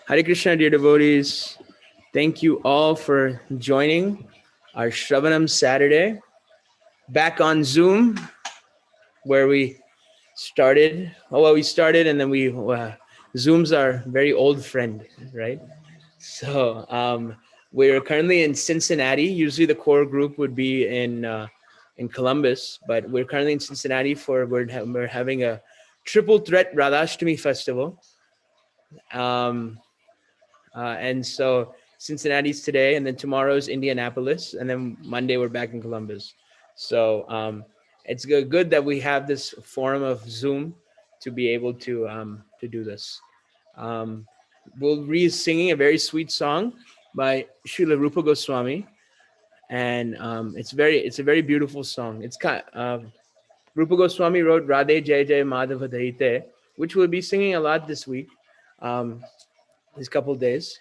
Hare Krishna, dear devotees. Thank you all for joining our Shravanam Saturday. Back on Zoom, where we started. We started and then Zoom's our very old friend, right? So we're currently in Cincinnati. Usually the core group would be in Columbus, but we're currently in Cincinnati we're having a triple threat Radhashtami festival. And so Cincinnati's today, and then tomorrow's Indianapolis, and then Monday we're back in Columbus. So it's good that we have this forum of Zoom to be able to do this. We'll be singing a very sweet song by Srila Rupa Goswami, and it's a very beautiful song. It's Rupa Goswami wrote Radhe Jai Jai Madhava Daite, which we'll be singing a lot this week. These couple of days,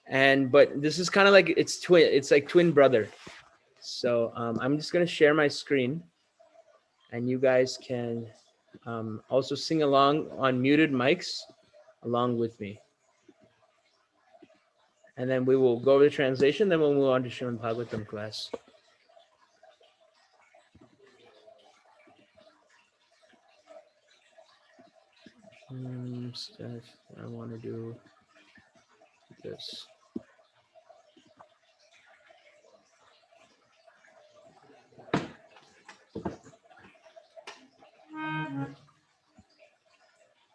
but this is kind of like it's like twin brother. So I'm just gonna share my screen, and you guys can also sing along on muted mics along with me, and then we will go over the translation. Then we'll move on to Srimad Bhagavatam class. I want to do this.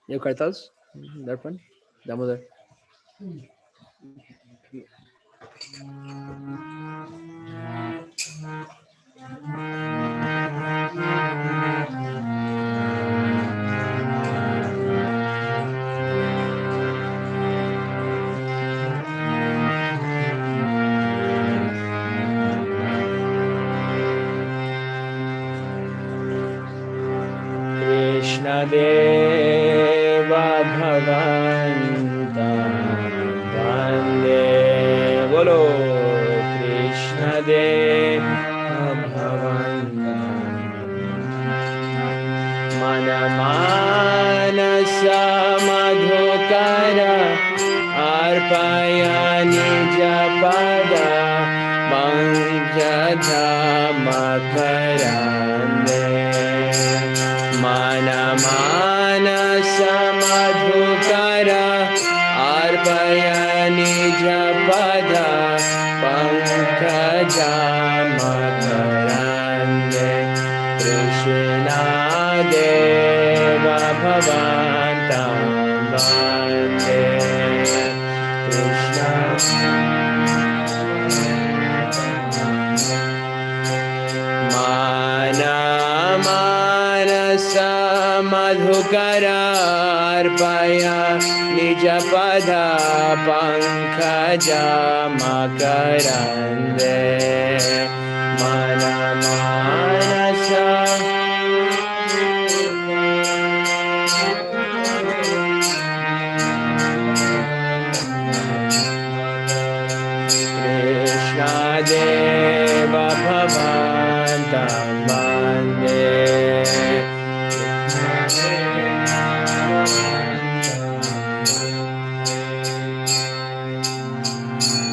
You Kartals? Darpan? Damodar? Krishna Deva Bhavanta Vande Bolo Krishna Deva Bhavanta Mana Manasa Madhukara Arpaya Nija Pada Manjadha Makarande Mana Manasa Madhukara Arpaya Nija Pada Pankaja Makarande Krishna Deva Bhavanta Vande Krishna Manasa Madhukara Arpaya Nija Pada Pankaja Makarande Mana Manasa Krishna Deva Bhavanta Vande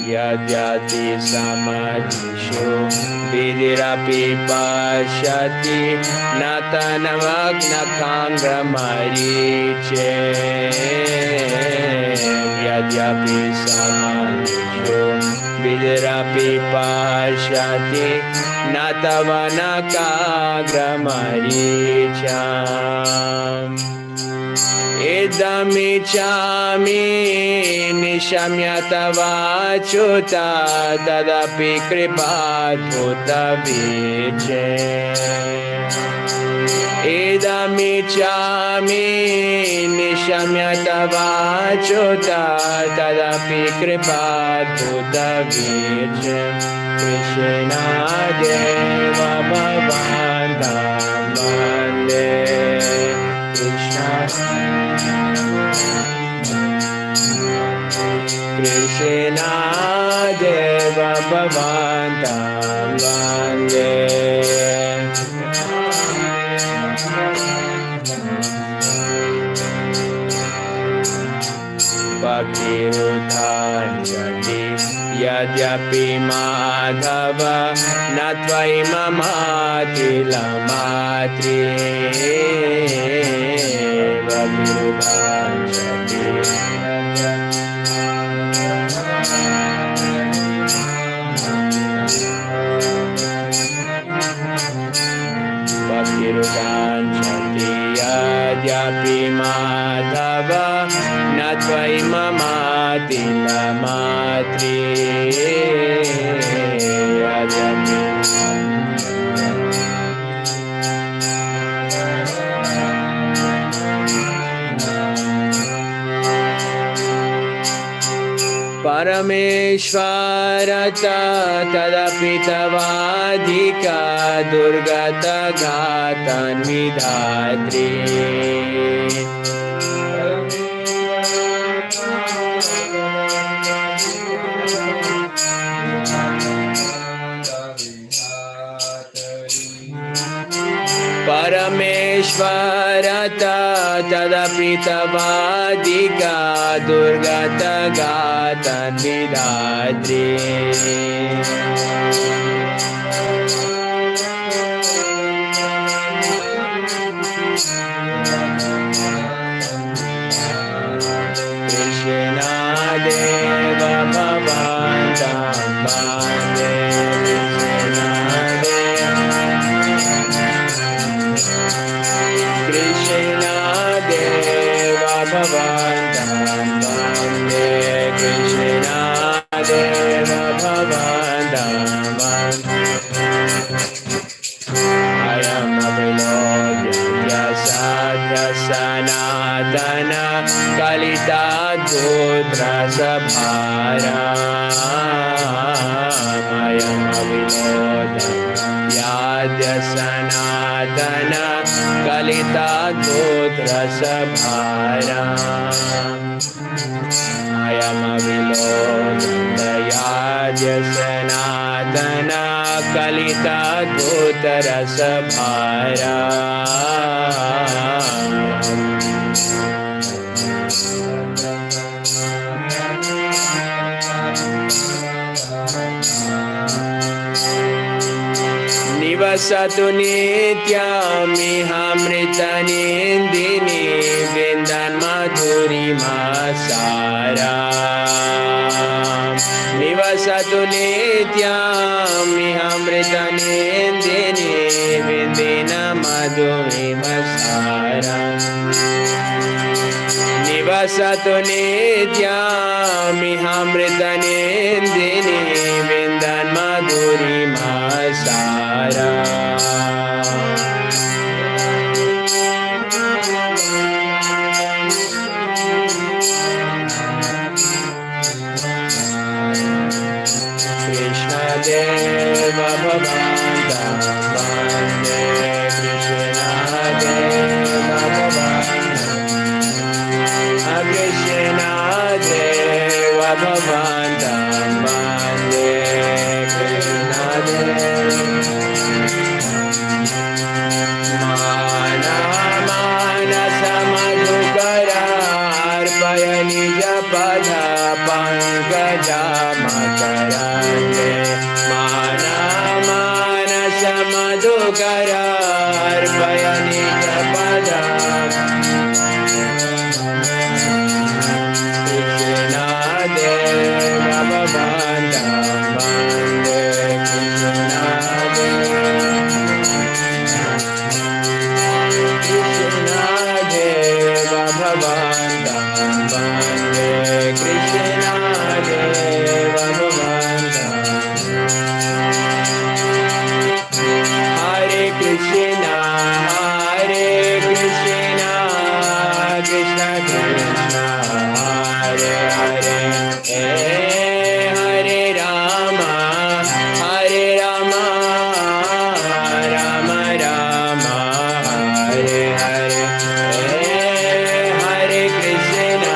Yadyati Samadhishu Vidirapi Pashati Natanavagna Kangra Mariche Yadyapi Samadhishu Vidirapi Pashati Natavana Kangra Maricha Idamichami Nishamyatavachuta Tadapi Kripat Bhutaviche Idamichami Nishamyatavachuta Tadapi Kripat Bhutaviche Krishna Deva Bhavanta Vande Krishna Deva Bhavanta Vande Bhaktiruddhanjati Yadyapi Madhava Natvai Mamati Lamatri Bhaktiruddhanjati Bhaktiruddhanjati Yadyapi Madhava Natvai Mamati Lamatri Yadyapi Parameshwarata tadapi tavadika durgata gatan vidhatri Parameshwarata tadapi tavadika durgata gatan vidhatri Krishna Deva Bhavantam Bande Krishna Deva Bhavantam Bande Krishna Deva Bhavantam Bande Ayam Avilodya Sadhya Sanatana Kalita Putra Sabhara Ayam Avilodya Yadya Sanatana Kalita Putra Sabhara Ayam Avilodya Yadya Sanatana Kalita Putra Sabhara Nivasatu nityamritanindini Vindan madhuri masara Nivasatu nityamritanindini Vindina madhuri masara Nivasatu nityamritanindini Vindan madhuri masara Krishna Deva Bhavantam Bande Krishna Deva Bhavantam Krishna Deva Bhavantam Bande Krishna Deva Mana Mana Samadhukara Arpaya Nija Padha Pankaja Makarande Mana Mana Samadhukara Arpaya Nija Padha Krishna Deva Bhavantam Bande Krishna Deva Bhavantam Bande Krishna Deva Bhavantam Hare Krishna Hare Krishna Krishna Krishna Hare Hare Hare Rama Hare Rama Rama Rama Hare Hare Hare Krishna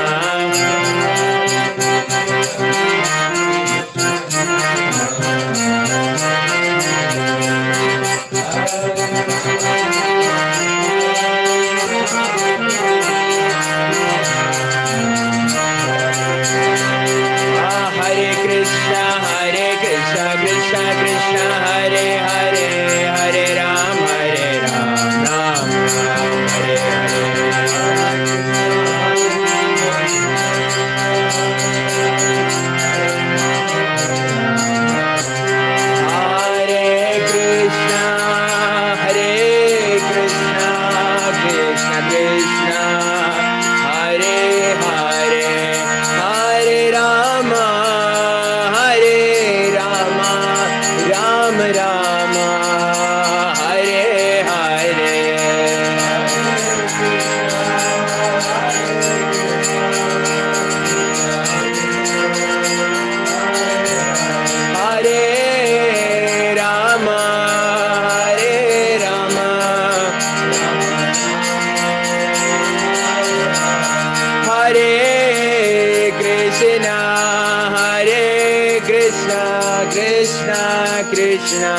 Hare Krishna, Krishna Krishna,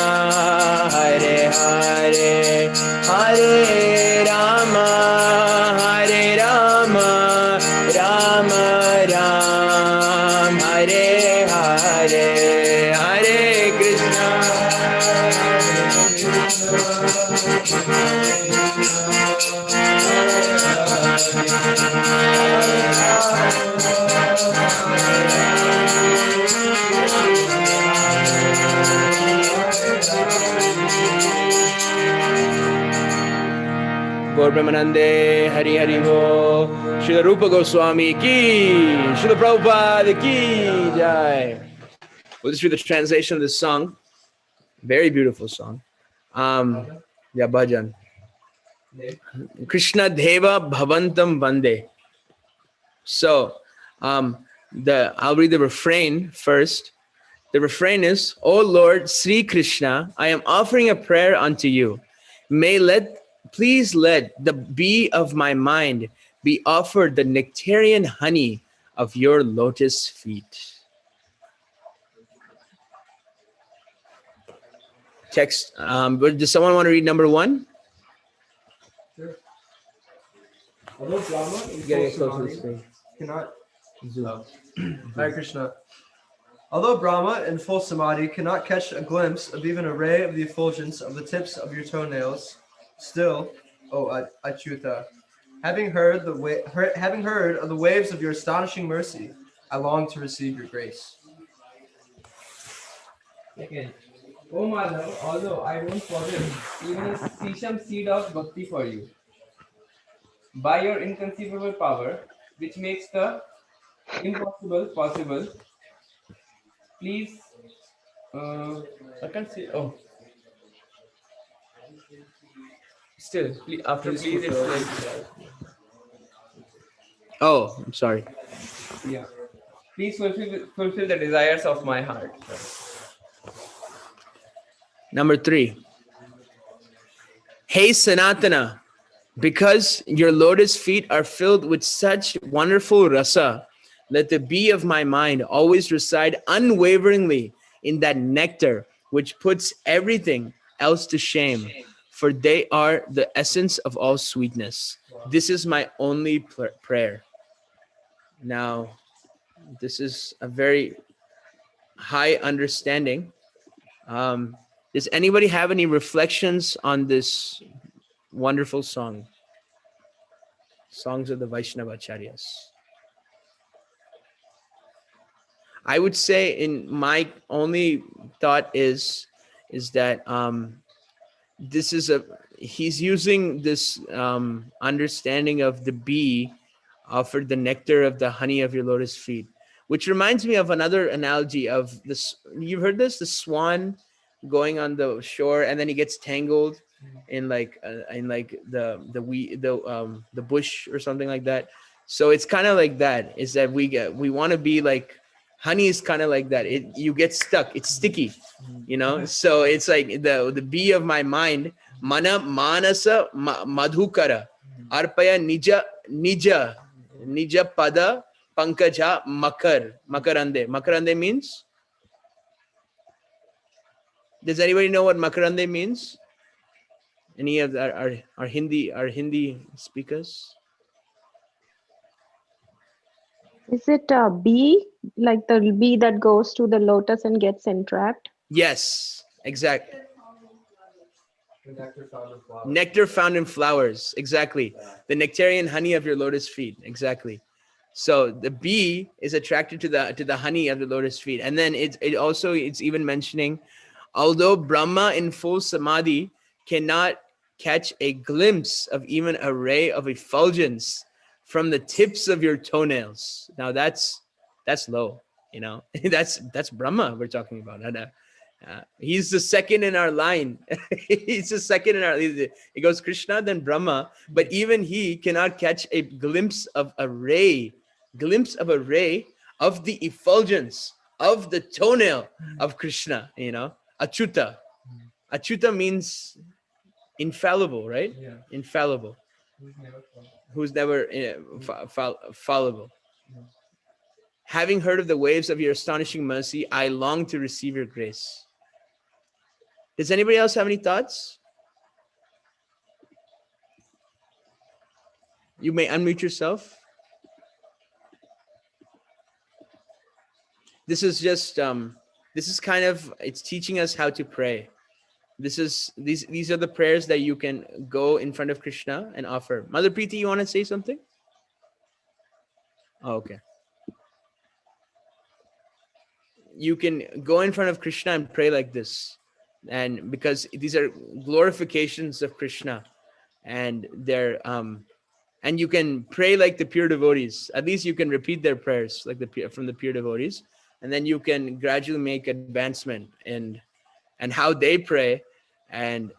Hare Hare, Hare Rama, Hare Rama, Rama Ram, Hare Hare, Hare Krishna, Gaur Brahmanande, Hari Hari Bo, Srila Rupa Goswami ki, Srila Prabhupada ki jai. We'll just read the translation of this song. Very beautiful song. Yeah, bhajan. Krishna Deva Bhavantam Vande. So, I'll read the refrain first. The refrain is, "O Lord Sri Krishna, I am offering a prayer unto you. Please let the bee of my mind be offered the nectarian honey of your lotus feet." Text. Does someone want to read number 1? Sure. Although Brahma in full samadhi cannot Hare Krishna. Although Brahma in full samadhi cannot catch a glimpse of even a ray of the effulgence of the tips of your toenails, still, O Achyuta, having heard of the waves of your astonishing mercy, I long to receive your grace. Second, O Madhav, although I don't possess even a sesame seed of bhakti for you, by your inconceivable power, which makes the impossible possible, please, I can't see. Oh, still, after please, it's like, Oh, I'm sorry. yeah. Please fulfill the desires of my heart. Number 3. Hey Sanatana, because your lotus feet are filled with such wonderful rasa, let the bee of my mind always reside unwaveringly in that nectar which puts everything else to shame, for they are the essence of all sweetness. This is my only prayer. Now, this is a very high understanding. Does anybody have any reflections on this wonderful song? Songs of the Vaishnavacharyas. I would say, in my only thought is that this is he's using this understanding of the bee offered the nectar of the honey of your lotus feet, which reminds me of another analogy of this. You've heard this, the swan going on the shore and then he gets tangled in the bush or something like that. So it's kind of like that, is that we want to be like honey, is kind of like that. You get stuck, it's sticky, so it's like the bee of my mind, mana manasa madhukara arpaya nija pada pankaja makarande means. Does anybody know what makarande means? Any of our Hindi speakers? Is it a bee, like the bee that goes to the lotus and gets entrapped? Yes, exactly. Nectar found in flowers. Nectar found in flowers, exactly. The nectarian honey of your lotus feet, exactly. So the bee is attracted to the honey of the lotus feet, and then it's even mentioning, although Brahma in full samadhi cannot catch a glimpse of even a ray of effulgence from the tips of your toenails. Now that's low, that's Brahma we're talking about. He's the second in our line. He's the second in our. It goes Krishna, then Brahma, but even he cannot catch a glimpse of a ray of the effulgence of the toenail of Krishna. Achyuta. Achyuta means infallible, right? Yeah. Infallible. Who's never found. Who's never fallible. Having heard of the waves of your astonishing mercy, I long to receive your grace. Does anybody else have any thoughts? You may unmute yourself. This is just this is kind of, it's teaching us how to pray. These are the prayers that you can go in front of Krishna and offer. Mother Preeti, you want to say something? Oh, okay. You can go in front of Krishna and pray like this, and because these are glorifications of Krishna, and they're and you can pray like the pure devotees. At least you can repeat their prayers like from the pure devotees, and then you can gradually make advancement and how they pray. And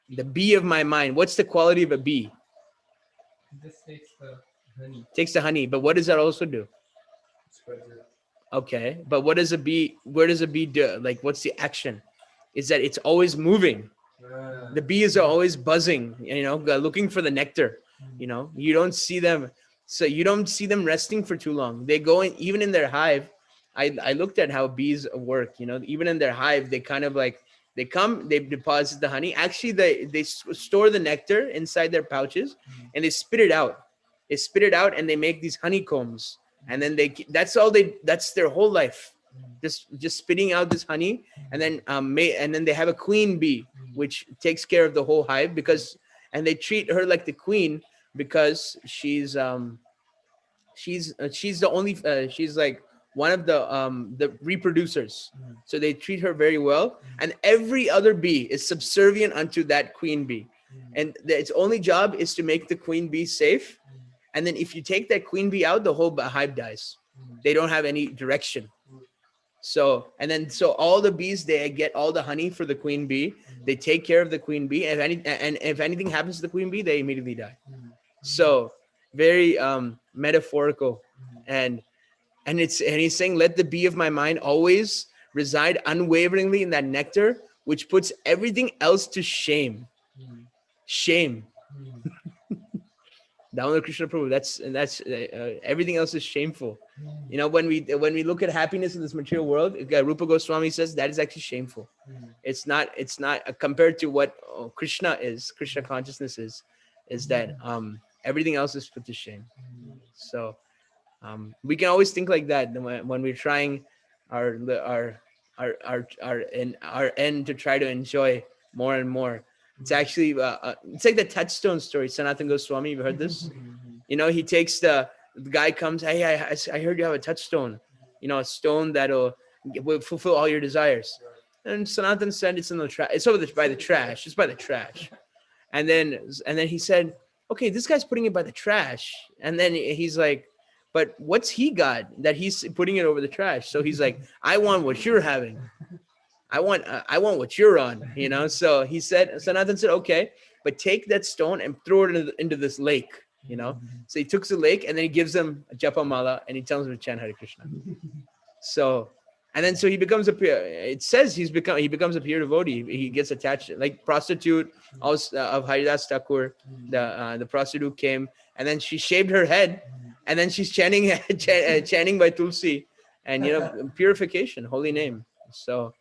the bee of my mind, what's the quality of a bee? This takes the honey. Takes the honey, but what does that also do? Spreads it. Okay, but what does a bee, where does a bee do? Like, what's the action? Is that it's always moving. The bees are always buzzing, looking for the nectar. You don't see them. So you don't see them resting for too long. They go in, even in their hive. I looked at how bees work, even in their hive, they kind of like, they come, they deposit the honey. Actually, they store the nectar inside their pouches and they spit it out. They spit it out and they make these honeycombs. And then that's their whole life. Just spitting out this honey, and then they have a queen bee which takes care of the whole hive, and they treat her like the queen because she's the only she's like one of the reproducers. So they treat her very well, and every other bee is subservient unto that queen bee, and its only job is to make the queen bee safe. And then if you take that queen bee out, the whole hive dies. They don't have any direction. So all the bees, they get all the honey for the queen bee. They take care of the queen bee. And if anything happens to the queen bee, they immediately die. So very metaphorical. And he's saying, let the bee of my mind always reside unwaveringly in that nectar, which puts everything else to shame. Shame. Damodar Krishna Prabhu, that's everything else is shameful. When we look at happiness in this material world, Rupa Goswami says that is actually shameful. It's not compared to what Krishna consciousness is that everything else is put to shame. So we can always think like that when we're trying our end to try to enjoy more and more. It's actually it's like the touchstone story. Sanatana Goswami, you've heard this? He takes the guy comes, hey, I heard you have a touchstone, a stone that'll will fulfill all your desires. And Sanatana said it's in the trash. It's over by the trash. It's by the trash. And then he said, okay, this guy's putting it by the trash. And then he's like, but what's he got that he's putting it over the trash? So he's like, I want what you're having. I want what you're on, So he said, Sanatana said, okay, but take that stone and throw it into this lake, So he took the lake and then he gives them a japa mala and he tells them to chant Hare Krishna. So he becomes it says he becomes a pure devotee. He gets attached, like prostitute of Haridas Thakur. The prostitute came and then she shaved her head and then she's chanting by Tulsi and purification, holy name. So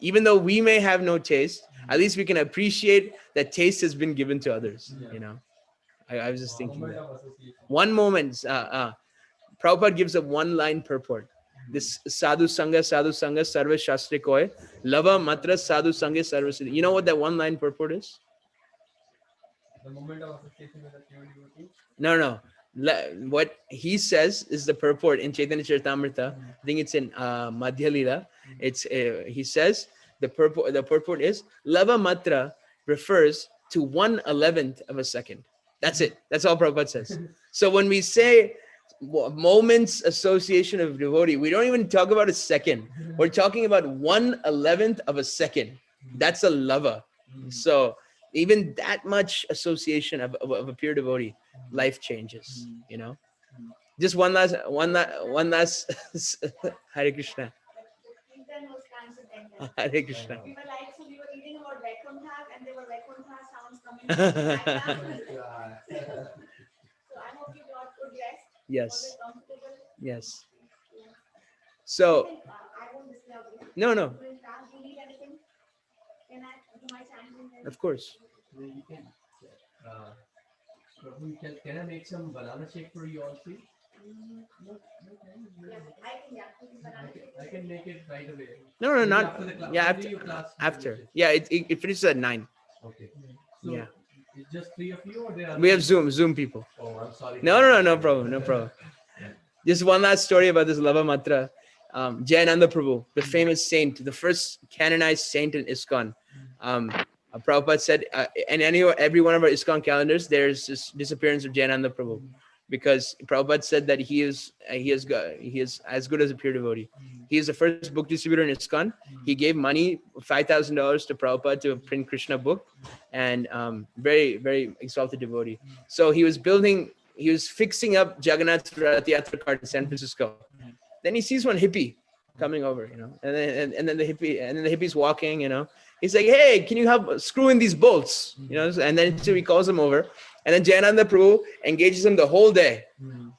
even though we may have no taste, at least we can appreciate that taste has been given to others. I was just thinking that. One moment, Prabhupada gives a one-line purport. This sadhu sangha sarva shastri koy lava matra sadhu sangha sarva siddhi. You know what that one-line purport is? The moment of association with a pure devotee? No. What he says is the purport in Chaitanya Charitamrita. I think it's in Madhya Lila. It's he says the purport is lava matra refers to 1/11 of a second. That's it. That's all Prabhupada says. So when we say moments association of devotee, we don't even talk about a second. We're talking about 1/11 of a second. That's a lava. So even that much association of a pure devotee, life changes. Just one last Hare Krishna. Hare Krishna. We were like, so we were reading about Vaikuntha and there were Vaikuntha sounds coming from the background. So I hope you got good rest. Yes. Was it comfortable Yes. So I won't disturb you. no. During class, do you need anything? Can I do my chanting? Of course. You can, Prabhu, can I make some banana shake for you all three? Yeah, I can, banana shake. I can make it right away. No, Maybe not after the class. yeah. When do you class After. finish? Yeah, it finishes at 9. Okay. So Yeah. it's just 3 of you, or there are We have people? Zoom people. Oh, I'm sorry. No problem. Just one last story about this Lava Matra. Jayananda Prabhu, the famous saint, the first canonized saint in ISKCON. Prabhupada said, and every one of our ISKCON calendars, there's this disappearance of Jayananda Prabhu, because Prabhupada said that he is as good as a pure devotee. He is the first book distributor in ISKCON. He gave money, $5,000 to Prabhupada to print Krishna book, and very, very exalted devotee. So he was fixing up Jagannath's Rath Yatra cart in San Francisco. Then he sees one hippie coming over, and then the hippie's walking, He's like, hey, can you help screw in these bolts? And then so he calls him over, and then Jayananda Prabhu engages him the whole day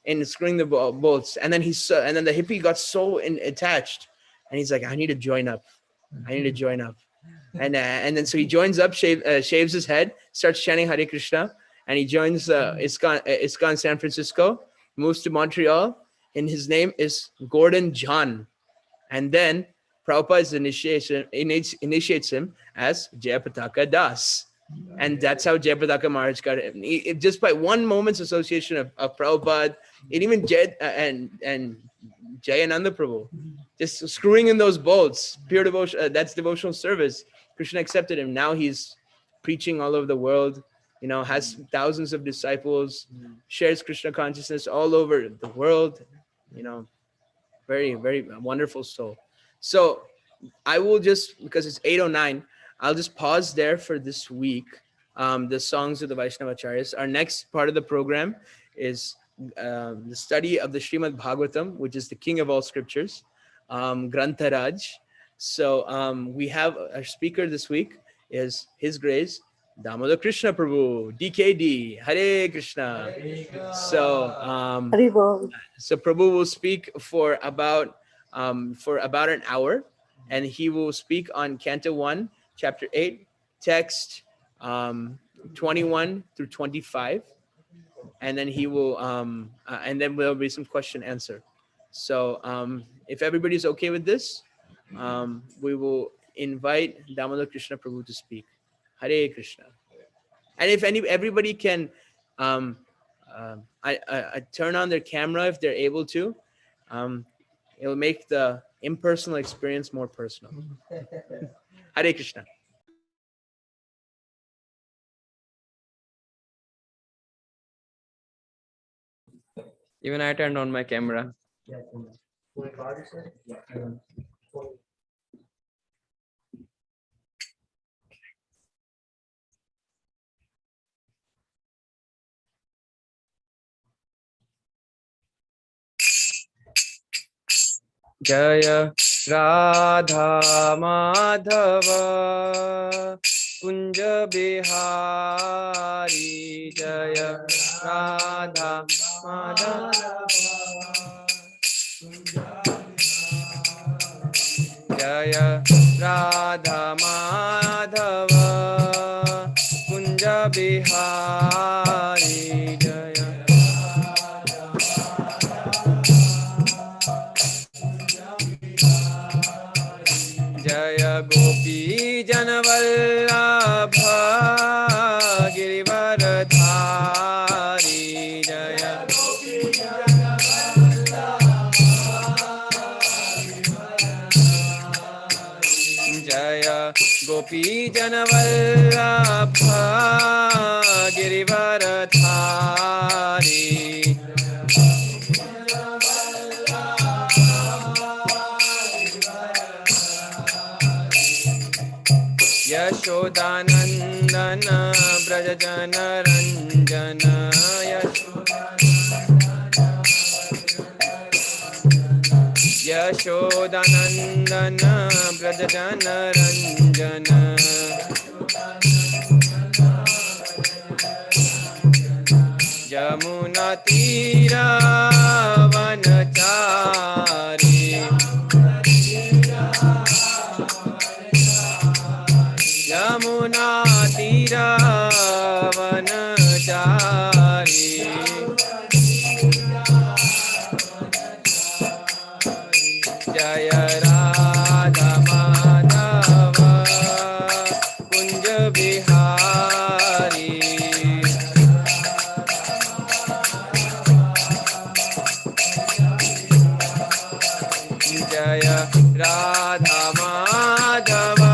in screwing the bolts. And then the hippie got so attached, and he's like, I need to join up. And then so he joins up, shaves his head, starts chanting Hare Krishna, and he joins ISKCON San Francisco, moves to Montreal, and his name is Gordon John. And then Prabhupada initiates him as Jayapataka Das. And that's how Jayapataka Maharaj got it. Just by one moment's association of Prabhupada, and even and Jayananda Prabhu, just screwing in those bolts, pure devotion, that's devotional service. Krishna accepted him. Now he's preaching all over the world, has thousands of disciples, shares Krishna consciousness all over the world, very, very wonderful soul. So I will just, because it's 8:09, I'll just pause there for this week. The songs of the Vaishnavacharyas. Our next part of the program is the study of the Srimad Bhagavatam, which is the king of all scriptures, Grantharaj. So we have our speaker this week is His Grace Damodar Krishna Prabhu, DKD, Hare Krishna. So so Prabhu will speak for about an hour, and he will speak on Canto 1, Chapter 8, text 21 through 25, and then he will and then there'll be some question answer. So if everybody's okay with this, we will invite Damodar Krishna Prabhu to speak. Hare Krishna. And if everybody can turn on their camera if they're able to, it will make the impersonal experience more personal. Hare Krishna. Even I turned on my camera. Jaya Radha Madhava Kunja Bihari, Jaya Radha Madhava Jaya Radha Madhava Kunja Bihari, Jaya Jaya Gopi Janavallabha Girivaradhari, Jaya Gopi Jaya Gopi Janavallabha Girivaradhari, Yashodanandana Brajajana Ranjana, Yashodanandana Brajajana Ranjana, Jamuna Tira Vanachari. Jaya Radha Madhava Kunja Bihari Jaya Radha Madhava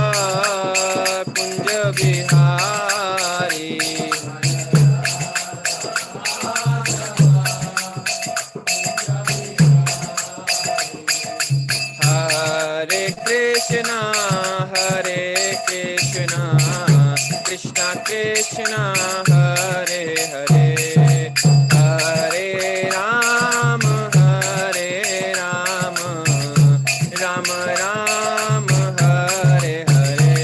Kunja Bihari Hare Krishna Krishna Krishna Hare Hare Hare Ram Ram Ram Hare Hare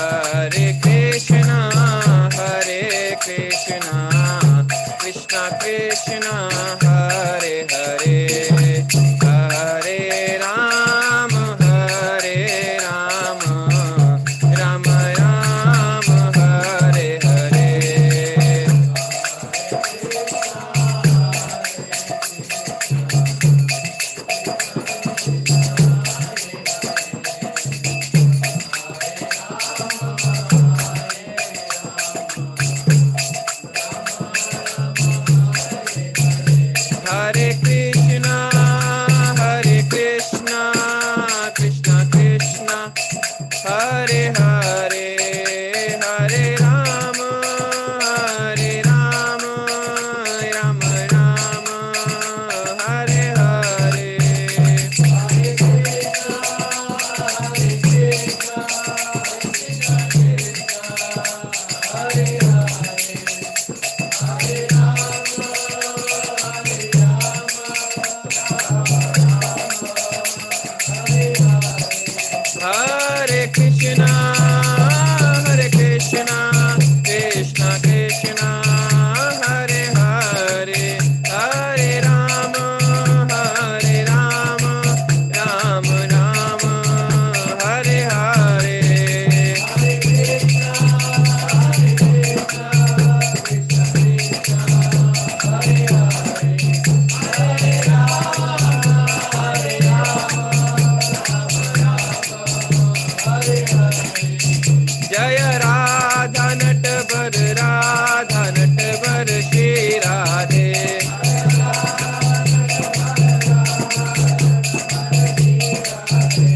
Hare Krishna Krishna Krishna Hare Hare Hare Ram Ram Ram Hare Hare Hare Krishna Krishna Krishna Hare Hare Hare Ram Ram Ram Hare Hare Hare Krishna Krishna Krishna Hare Hare Hare Ram Ram Ram Hare Hare Jaya Radha Natvar Shri Radhe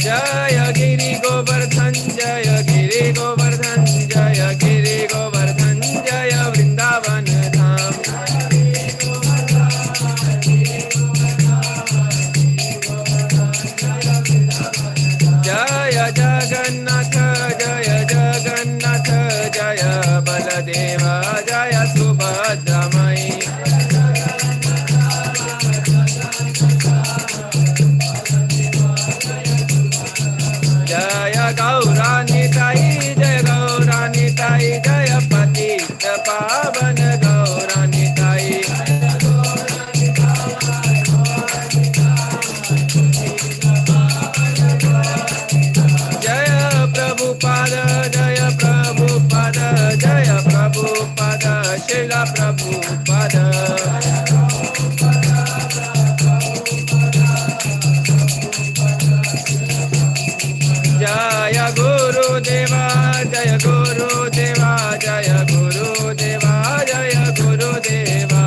Jaya Giri Govardhan Jaya Giri Govardhan Jaya Giri Govardhan Jaya Vrindavan Dham Jaya Jagannath Jaya Baladeva Jaya Subhadra Mai Jaya Gaurani Tai Jaya Patita Pavan Gaurani Tai Jaya Prabhupada Srila Prabhupada Jaya Guru Deva Jaya Guru Deva Jaya Guru Deva Jaya Guru Deva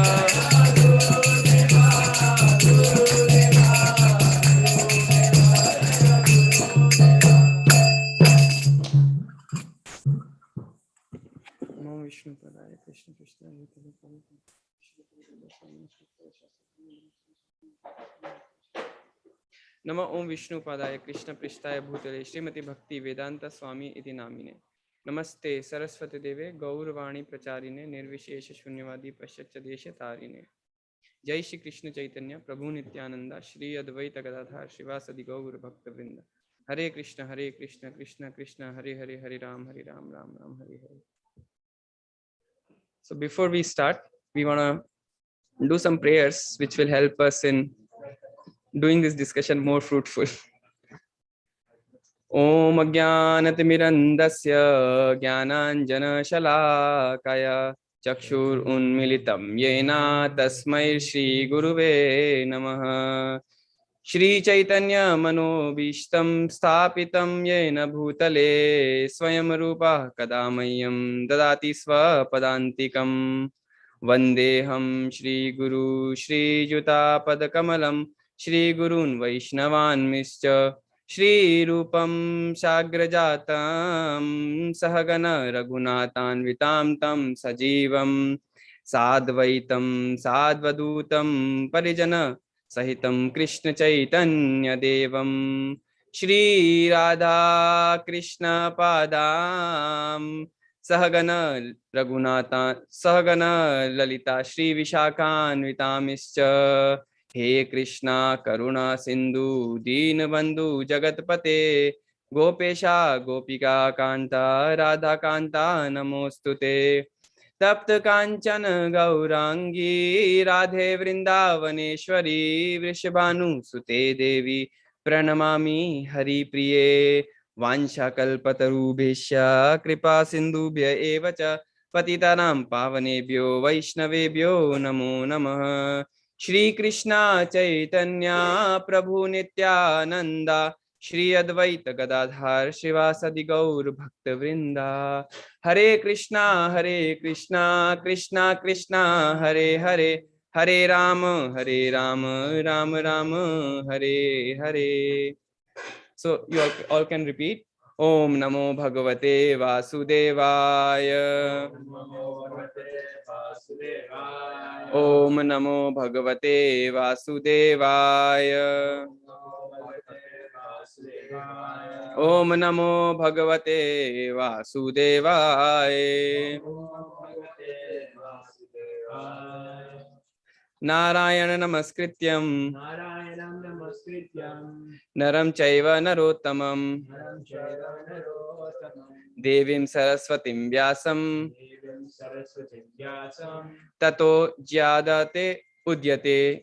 Namo Vishnu Padaya Krishna Krishna Namo Om Vishnu Padaya Krishna Prishtaya Bhutale Srimati Bhakti Vedanta Swami Iti Namine Namaste Saraswati Deve Gaurvani Pracharine Nirvishesha Shunyavadi Paschatya Desha Tarine Jai Shri Krishna Chaitanya Prabhu Nityananda Shri Advaita Gadadhar Shivasadi Gaur Bhakta Vrinda Hare Krishna Krishna Krishna Hare Hare Hare Ram Ram Ram Hare Hare. So before we start, we want to do some prayers which will help us in doing this discussion more fruitful. Om Ajnanatimirandasya Jnananjanashalakaya Chakshur Unmilitam Yena Tasmai Shri Guruve Namaha. Shri Chaitanya Manobishtam Sthapitam Yena Bhutale Swayam Rupa Kadamayam Dadati Swapadantikam Vandeham Shri Guru Shri Juta Padakamalam Shri Gurun Vaishnavanmischa Shri Rupam Sagrajatam Sahagana Raghunathanvitam Tam Sajivam Sadvaitam Sadvadutam Parijana Sahitam Krishna Chaitanya Devam Shri Radha Krishna Padam Sahagana Raghunatha Sahagana Lalita Shri Vishakhanvitamischa He Krishna Karuna Sindhu Deenabandhu Jagatpate Gopesha Gopika Kanta Radha Kanta Namostute तप्त कांचन गौरांगी राधे वृंदावनेश्वरी वृषभानुसुते देवी प्रणमामि हरिप्रिये वाञ्छाकल्पतरुभ्यश्च कृपा सिन्धुभ्य एव च पतितानां पावनेभ्यो वैष्णवेभ्यो नमो नमः। श्री कृष्ण चैतन्य प्रभु नित्यानंद श्री अद्वैत गदाधर श्रीवासदि गौर भक्तवृंदा हरे Krishna Krishna Krishna Hare Hare Hare Ram Ram Ram Hare Hare. So you all can repeat. Om Namo Bhagavate Vasudevaya. Om Namo Bhagavate Vasudevaya. Om Namo Bhagavate Vasudevaya. Narayana Namaskrityam Naram Chaiva Narottamam Devim Saraswatim Vyasam Tato Jyadate Udyate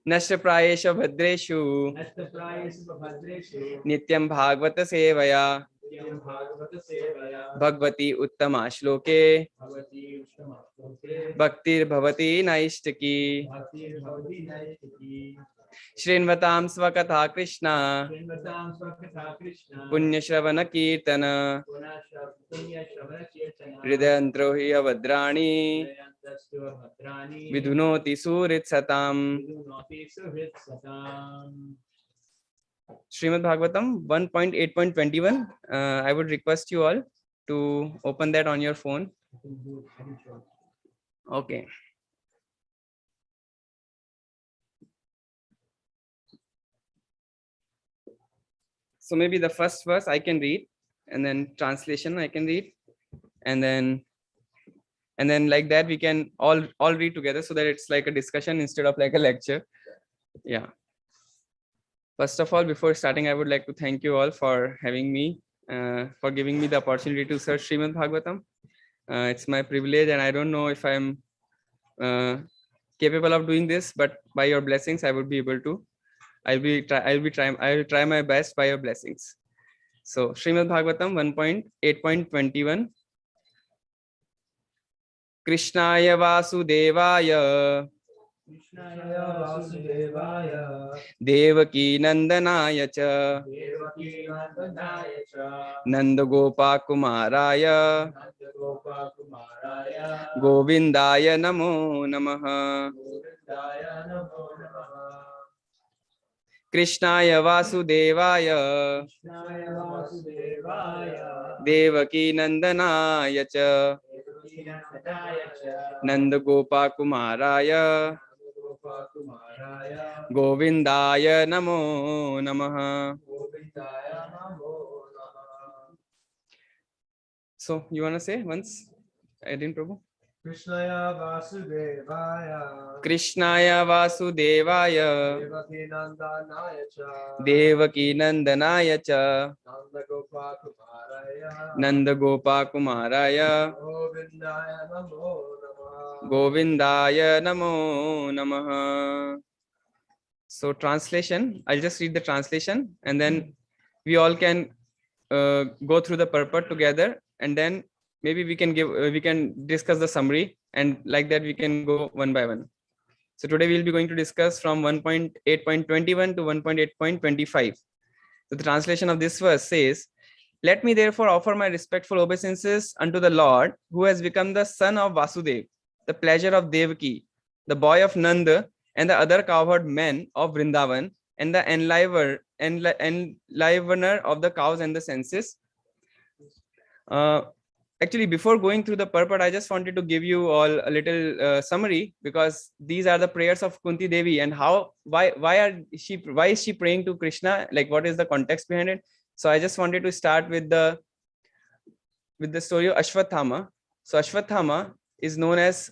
Nashprayesha Bhadreshu Nityam Bhagavata Sevaya Bhagavati Uttama Shloke Bhaktir Bhavati Naishtaki Shrinvatam Svakatha Krishna Punya Shravana Kirtana Hridayantro Hiya Vadrani Vidhunoti Surit Satam. Srimad Bhagavatam 1.8.21. I would request you all to open that on your phone. Okay. So maybe the first verse I can read, and then translation I can read, and then like that we can all read together, so that it's like a discussion instead of like a lecture. Yeah. First of all, before starting, I would like to thank you all for having me, for giving me the opportunity to search Srimad Bhagavatam. It's my privilege, and I don't know if I'm capable of doing this, but by your blessings, I would be able to. I will try my best by your blessings. So Srimad Bhagavatam 1.8.21. Krishnaya Vasudevaya Devaki Nandanaya cha Nanda Gopa Kumaraya Govindaya Namo Namaha. Krishnaya Vasudevaya Devaki Nandanaya cha Nanda Gopa Kumaraya Govindaya Namo Namaha. So you wanna say once? I didn't, Prabhu. Krishnaya Vasudevaya Krishnaya Vasudevaya Devaki Nandanaya cha Devaki Nandanaya cha Nanda Gopa Kumaraya Nanda Gopa Kumaraya Govindaya Namo Namaha. Govindaya Namo Namaha. So translation, I'll just read the translation and then we all can go through the purport together, and then maybe we can discuss the summary, and like that we can go one by one. So today we'll be going to discuss from 1.8.21 to 1.8.25. So the translation of this verse says, "Let me therefore offer my respectful obeisances unto the Lord, who has become the son of Vasudev, the pleasure of Devaki, the boy of Nanda, and the other cowherd men of Vrindavan, and the enlivener of the cows and the senses." Actually, before going through the purport, I just wanted to give you all a little summary, because these are the prayers of Kunti Devi, and why is she praying to Krishna? Like, what is the context behind it? So I just wanted to start with the story of Ashwathama. So Ashwathama is known as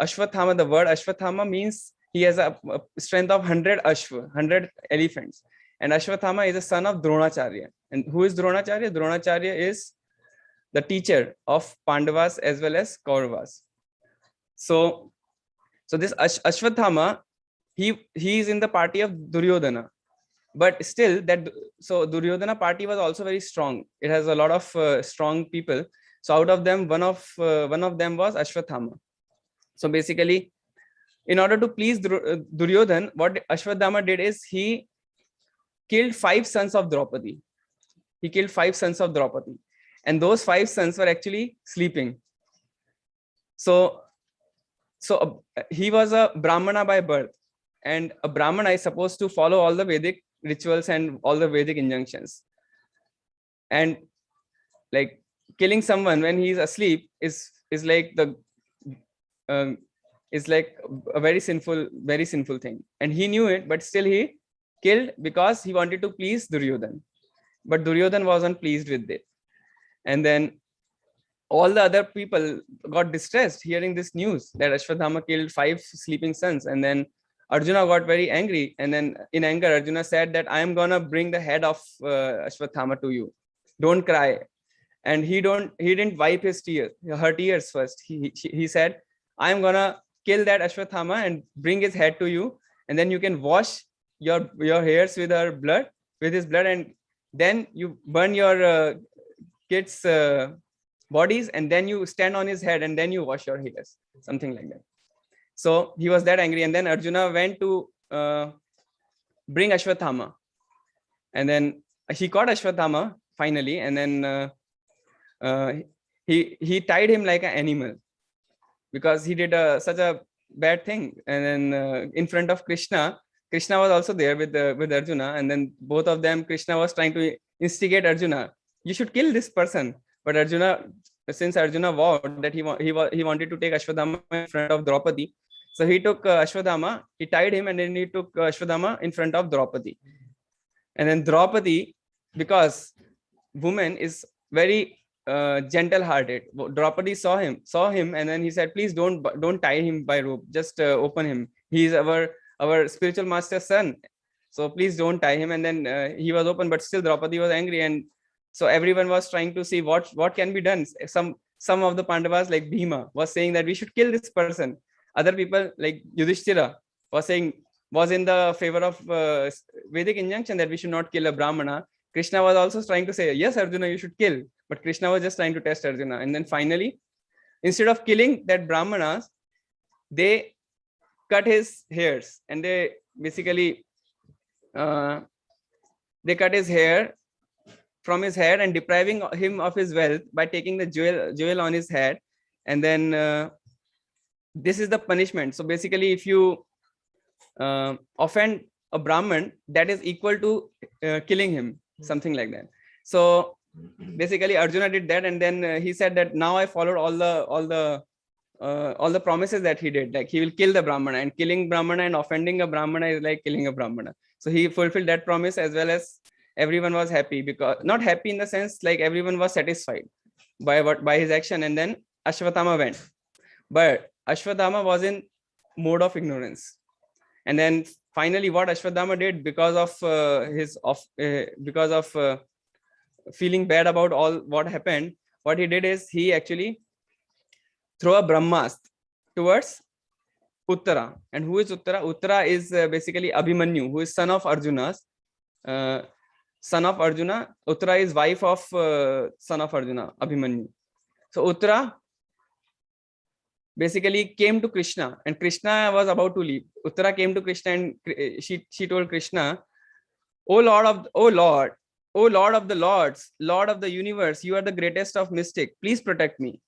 Ashwathama. The word Ashwathama means he has a strength of 100 Ashwa, 100 elephants. And Ashwathama is the son of Dronacharya. And who is Dronacharya? Dronacharya is the teacher of Pandavas as well as Kauravas. So this Ashwathama, he is in the party of Duryodhana. But still, Duryodhana party was also very strong. It has a lot of strong people. So out of them, one of them was Ashwathama. So basically, in order to please Duryodhana, what Ashwathama did is he killed 5 sons of Draupadi. He killed 5 sons of Draupadi, and those 5 sons were actually sleeping. So he was a Brahmana by birth, and a Brahmana is supposed to follow all the Vedic rituals and all the Vedic injunctions. And like killing someone when he is asleep is like a very sinful thing. And he knew it, but still he killed because he wanted to please Duryodhana. But Duryodhana wasn't pleased with it. And then all the other people got distressed hearing this news that Ashwathama killed 5 sleeping sons. And then Arjuna got very angry. And then in anger, Arjuna said that I am going to bring the head of Ashwathama to you. Don't cry. And he didn't wipe her tears first. He said, I am going to kill that Ashwathama and bring his head to you. And then you can wash your hairs with his blood. And then you burn your kids' bodies, and then you stand on his head, and then you wash your hairs, something like that. So he was that angry, and then Arjuna went to bring Ashwathama, and then he caught Ashwathama finally, and then he tied him like an animal because he did such a bad thing. And then in front of Krishna was also there with Arjuna, and then both of them, Krishna was trying to instigate Arjuna, you should kill this person. But since Arjuna vowed that he wanted to take Ashwathama in front of Draupadi, so he took Ashwathama, he tied him, and then he took Ashwathama in front of Draupadi. And then Draupadi, because woman is very gentle-hearted, Draupadi saw him, and then he said, please don't tie him by rope, just open him. He is our spiritual master's son, so please don't tie him. And then he was open, but still Draupadi was angry, and so everyone was trying to see what can be done. Some of the Pandavas, like Bhima, was saying that we should kill this person. Other people like Yudhishthira was in the favor of Vedic injunction that we should not kill a Brahmana. Krishna was also trying to say, yes, Arjuna, you should kill. But Krishna was just trying to test Arjuna. And then finally, instead of killing that Brahmanas, they cut his hairs, and they basically they cut his hair from his head and depriving him of his wealth by taking the jewel on his head. And then this is the punishment. So basically, if you offend a Brahman, that is equal to killing him, something like that. So basically Arjuna did that, and then he said that now I followed all the promises that he did, like he will kill the Brahmana, and killing Brahmana and offending a Brahmana is like killing a Brahmana. So he fulfilled that promise, as well as everyone was happy, because not happy in the sense like everyone was satisfied by his action. And then Ashwathama went, but Ashwathama was in mode of ignorance. And then finally, what Ashwathama did, because of feeling bad about all what happened, what he did is he actually throw a Brahmastra towards Uttara. And who is Uttara? Uttara is basically Abhimanyu, who is son of Arjuna's. Son of Arjuna. Uttara is wife of son of Arjuna, Abhimanyu. So Uttara basically came to Krishna, and Krishna was about to leave. Uttara came to Krishna, and she told Krishna, O Lord of the Lords, Lord of the universe, you are the greatest of mystic. Please protect me.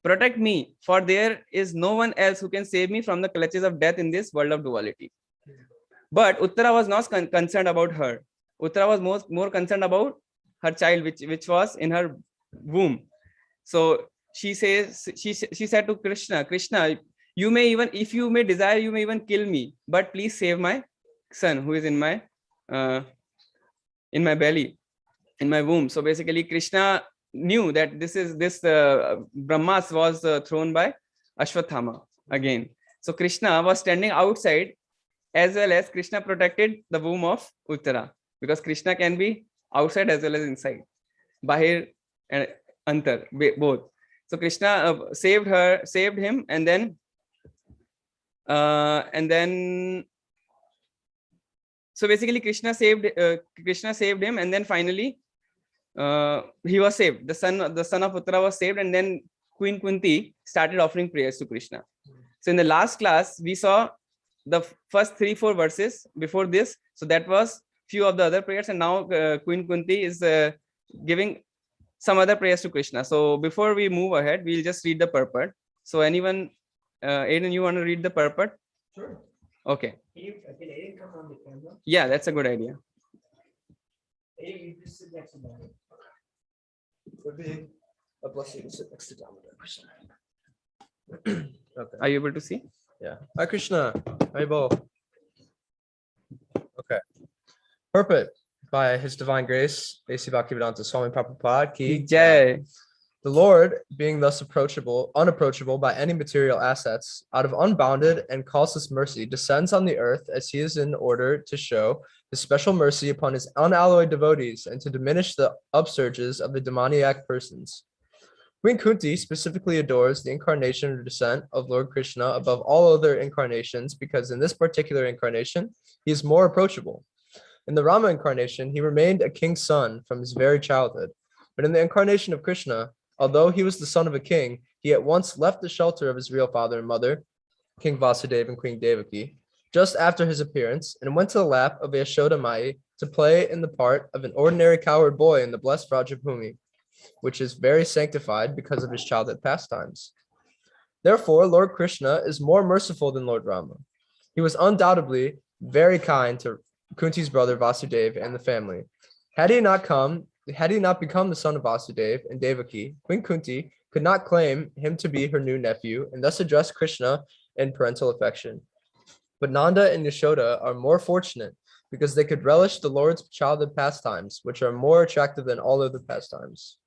Protect me, for there is no one else who can save me from the clutches of death in this world of duality. But Uttara was not concerned about her. Uttara was more concerned about her child, which was in her womb. So she said to Krishna, you may even, if you may desire, you may even kill me, but please save my son who is in my belly, in my womb. So basically Krishna knew that this Brahmas was thrown by Ashwathama again. So Krishna was standing outside, as well as Krishna protected the womb of Uttara, because Krishna can be outside as well as inside, Bahir and Antar, both. So Krishna saved him, and then so basically Krishna saved him, and then finally he was saved. The son of Uttara was saved, and then Queen Kunti started offering prayers to Krishna. So in the last class we saw the first 3-4 verses before this. So that was few of the other prayers, and now Queen Kunti is giving some other prayers to Krishna. So before we move ahead, we'll just read the purport. So anyone, Aiden, you want to read the purport? Sure. Okay. Can Aiden come on the camera? Yeah, that's a good idea. Aiden, you just sit next to that. It would be a blessing to sit next to Damodar. Okay. Are you able to see? Yeah. Hare Krishna. Hare Bol. Okay. Purport by His Divine Grace, A.C. Bhaktivedanta Swami Prabhupada Ki Jai. The Lord, being thus unapproachable by any material assets, out of unbounded and causeless mercy, descends on the earth as he is in order to show his special mercy upon his unalloyed devotees and to diminish the upsurges of the demoniac persons. Queen Kunti specifically adores the incarnation or descent of Lord Krishna above all other incarnations because in this particular incarnation, he is more approachable. In the Rama incarnation, he remained a king's son from his very childhood. But in the incarnation of Krishna, although he was the son of a king, he at once left the shelter of his real father and mother, King Vasudeva and Queen Devaki, just after his appearance, and went to the lap of Yashoda Mai to play in the part of an ordinary cowherd boy in the blessed Vrajabhumi, which is very sanctified because of his childhood pastimes. Therefore, Lord Krishna is more merciful than Lord Rama. He was undoubtedly very kind to Kunti's brother Vasudeva and the family. Had he not become the son of Vasudeva and Devaki, Queen Kunti could not claim him to be her new nephew and thus address Krishna in parental affection. But Nanda and Yashoda are more fortunate because they could relish the Lord's childhood pastimes, which are more attractive than all other pastimes.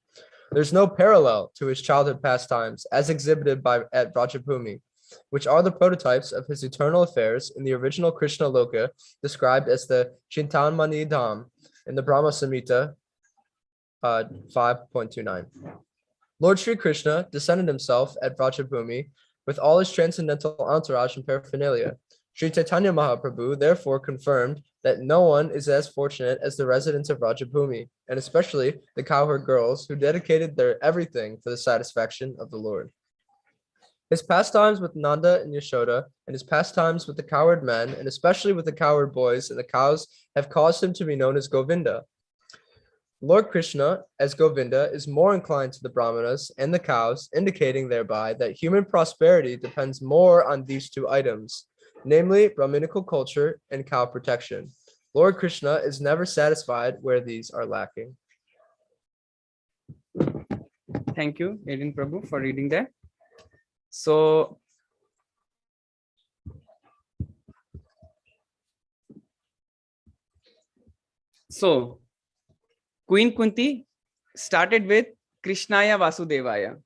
There's no parallel to his childhood pastimes as exhibited at Vrajabhumi, which are the prototypes of his eternal affairs in the original Krishna Loka, described as the Chintamani Dham in the Brahma Samhita 5.29. Lord Sri Krishna descended himself at Vrajabhumi with all his transcendental entourage and paraphernalia. Sri Chaitanya Mahaprabhu therefore confirmed that no one is as fortunate as the residents of Vrajabhumi, and especially the cowherd girls who dedicated their everything for the satisfaction of the Lord. His pastimes with Nanda and Yashoda, and his pastimes with the cowherd men, and especially with the cowherd boys and the cows, have caused him to be known as Govinda. Lord Krishna, as Govinda, is more inclined to the Brahmanas and the cows, indicating thereby that human prosperity depends more on these two items, namely Brahminical culture and cow protection. Lord Krishna is never satisfied where these are lacking. Thank you, Aiden Prabhu, for reading that. So Queen Kunti started with Krishnaya Vasudevaya,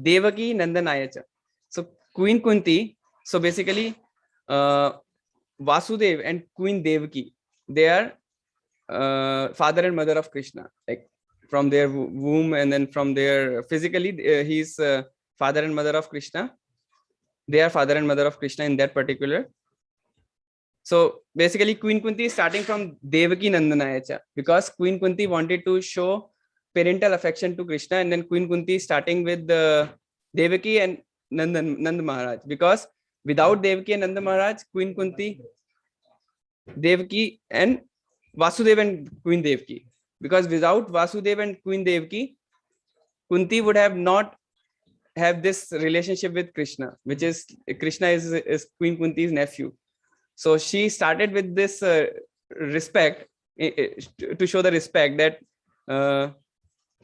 Devaki Nandanaya cha. So Queen Kunti, so basically Vasudev and Queen Devaki, they are father and mother of Krishna, like from their womb, and then from their physically he's father and mother of Krishna. They are father and mother of Krishna in that particular. So basically Queen Kunti is starting from Devaki Nandanayacha, because Queen Kunti wanted to show parental affection to Krishna, and then Queen Kunti is starting with Devaki and Nanda Maharaj, because without Devaki and Nanda Maharaj, Queen Kunti, Devaki and Vasudeva and Queen Devaki, because without Vasudeva and Queen Devaki, Kunti would have not have this relationship with Krishna, which is Krishna is Queen Kunti's nephew. So she started with this respect, to show the respect that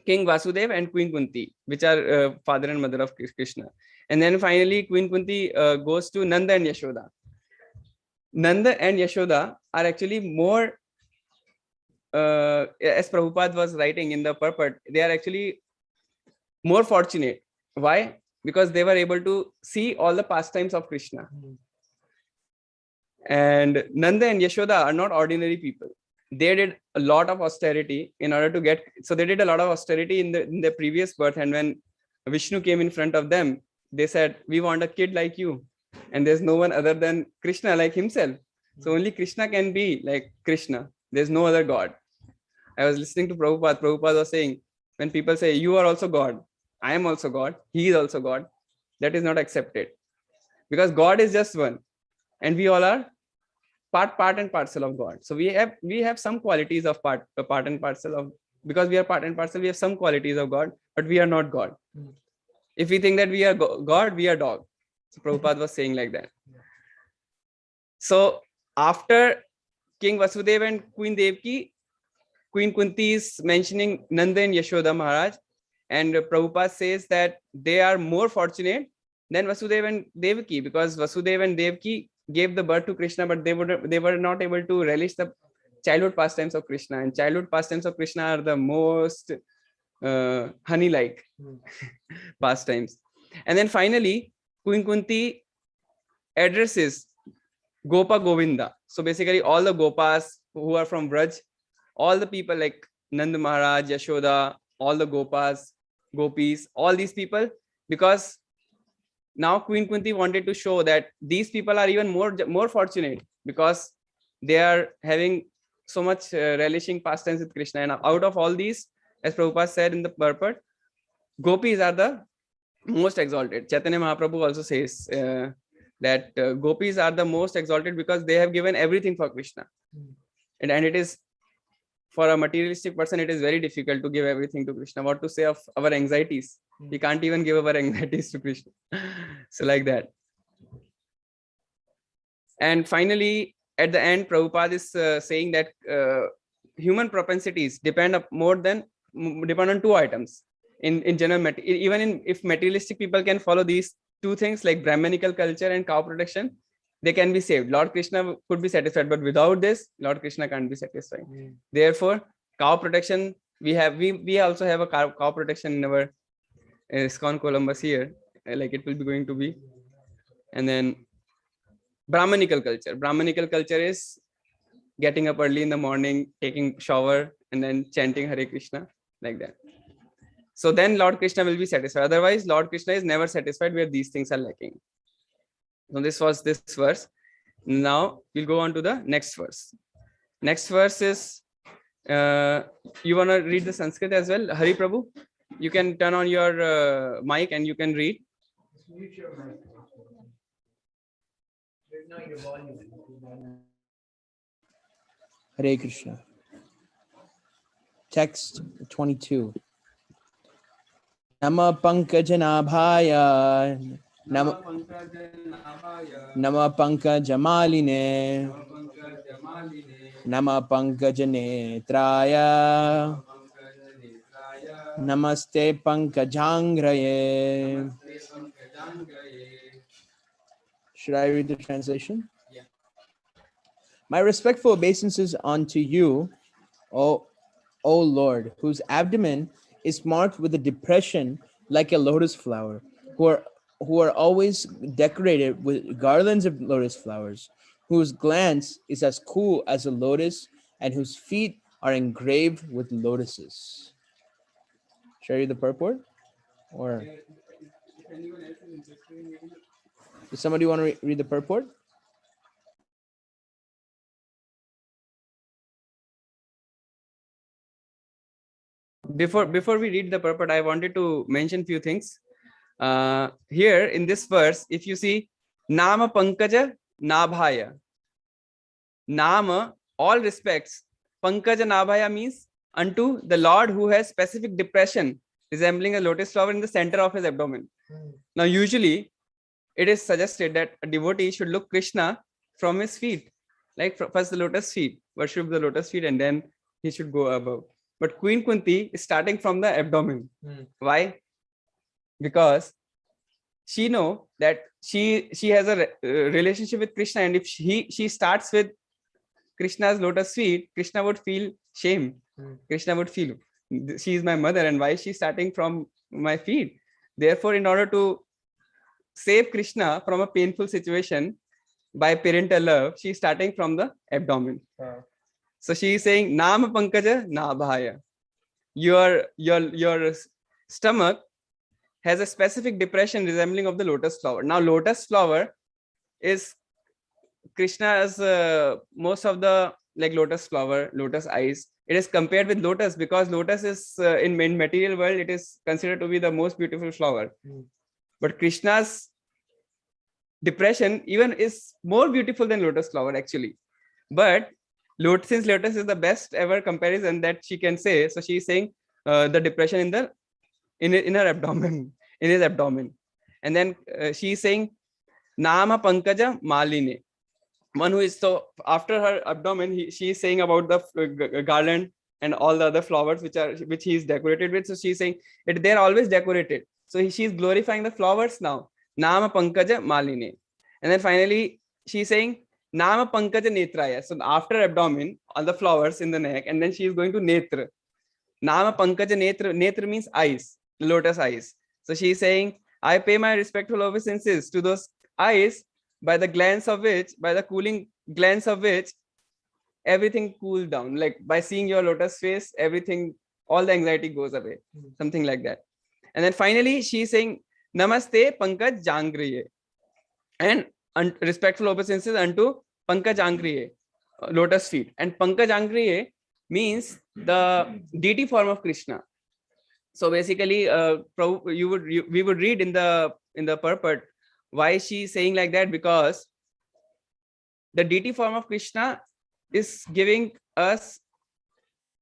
King Vasudeva and Queen Kunti, which are father and mother of Krishna. And then finally Queen Kunti goes to Nanda and Yashoda. Nanda and Yashoda are actually more, as Prabhupada was writing in the purport, they are actually more fortunate. Why? Because they were able to see all the pastimes of Krishna. And Nanda and Yashoda are not ordinary people. They did a lot of austerity in order to get, so they did a lot of austerity in the previous birth, and when Vishnu came in front of them, they said, we want a kid like you, and there's no one other than Krishna like himself. So only Krishna can be like Krishna. There's no other God. I was listening to Prabhupada. Prabhupada was saying, when people say, you are also God, I am also God, he is also God, that is not accepted. Because God is just one, and we all are part and parcel of God. So we have some qualities of part and parcel of, because we are part and parcel, we have some qualities of God, but we are not God. If we think that we are God, we are dog. So Prabhupada was saying like that. So after King Vasudeva and Queen Devaki, Queen Kunti is mentioning Nanda and Yashoda Maharaj, and Prabhupada says that they are more fortunate than Vasudeva and Devaki, because Vasudeva and Devaki gave the birth to Krishna, but they were not able to relish the childhood pastimes of Krishna, and childhood pastimes of Krishna are the most honey-like pastimes. And then finally, Queen Kunti addresses Gopa Govinda. So basically all the Gopas who are from Braj, all the people like Nanda Maharaj, Yashoda, all the Gopas, Gopis, all these people, because now Queen Kunti wanted to show that these people are even more fortunate, because they are having so much relishing pastimes with Krishna. And out of all these, as Prabhupada said in the purport, Gopis are the most exalted. Chaitanya Mahaprabhu also says that Gopis are the most exalted because they have given everything for Krishna. And it is, for a materialistic person, it is very difficult to give everything to Krishna. What to say of our anxieties? We can't even give our anxieties to Krishna. So like that. And finally, at the end, Prabhupada is saying that human propensities depend on two items. In general, even if materialistic people can follow these two things like Brahmanical culture and cow protection, they can be saved. Lord Krishna could be satisfied, but without this, Lord Krishna can't be satisfied. Therefore, cow protection, we also have a cow protection in our ISKCON Columbus here, like it will be going to be. And then Brahmanical culture is getting up early in the morning, taking shower, and then chanting Hare Krishna, like that. So then Lord Krishna will be satisfied. Otherwise, Lord Krishna is never satisfied where these things are lacking. So this was this verse. Now we'll go on to the next verse. Next verse is, you want to read the Sanskrit as well? Hari Prabhu, you can turn on your mic and you can read. Mute your mic. No, your volume. Hare Krishna. Text 22. Nama Pankajanabhaya Nama Pankajamaline Nama Pankajanetraya Namaste Pankajangraye. Should I read the translation? Yeah. My respectful obeisances unto you, O Lord, whose abdomen is marked with a depression like a lotus flower, who are always decorated with garlands of lotus flowers, whose glance is as cool as a lotus, and whose feet are engraved with lotuses. Should I read the purport? Or anyone else is interested in reading. Does somebody want to read the purport? Before we read the purport, I wanted to mention few things. Here in this verse, if you see Nama Pankaja Nabhaya, Nama, all respects, Pankaja Nabhaya means unto the Lord who has specific depression resembling a lotus flower in the center of his abdomen. Now, usually it is suggested that a devotee should look Krishna from his feet, like first the lotus feet, worship the lotus feet, and then he should go above. But Queen Kunti is starting from the abdomen. Why? Because she know that she has a relationship with Krishna, and if she starts with Krishna's lotus feet, Krishna would feel shame. Krishna would feel, she is my mother, and why is she starting from my feet? Therefore, in order to save Krishna from a painful situation by parental love, she is starting from the abdomen. So she is saying, Nama Pankaja Nabhaya. Your stomach has a specific depression resembling of the lotus flower. Now, lotus flower is Krishna's most of the like lotus flower, lotus eyes. It is compared with lotus because lotus is in material world, it is considered to be the most beautiful flower. But Krishna's depression even is more beautiful than lotus flower actually. But since lotus is the best ever comparison that she can say, so she is saying the depression in her abdomen, in his abdomen. And then she is saying Nama Pankaja Maline, one who is, so after her abdomen, she is saying about the garland and all the other flowers which he is decorated with. So she is saying they're always decorated. So she is glorifying the flowers now. Nama Pankaja Maline. And then finally, she is saying Nama Pankaja Netraya. So after abdomen, all the flowers in the neck, and then she is going to Netra. Nama Pankaja Netra. Netra means eyes, lotus eyes. So she is saying, I pay my respectful obeisances to those eyes, by the cooling glance of which everything cooled down. Like by seeing your lotus face, everything, all the anxiety goes away. Something like that. And then finally, she is saying, Namaste Pankaj Jangriye. And respectful obeisances unto Pankaj Jangriye, lotus feet. And Pankaj Jangriye means the deity form of Krishna. So basically, we would read in the purport why she is saying like that, because the deity form of Krishna is giving us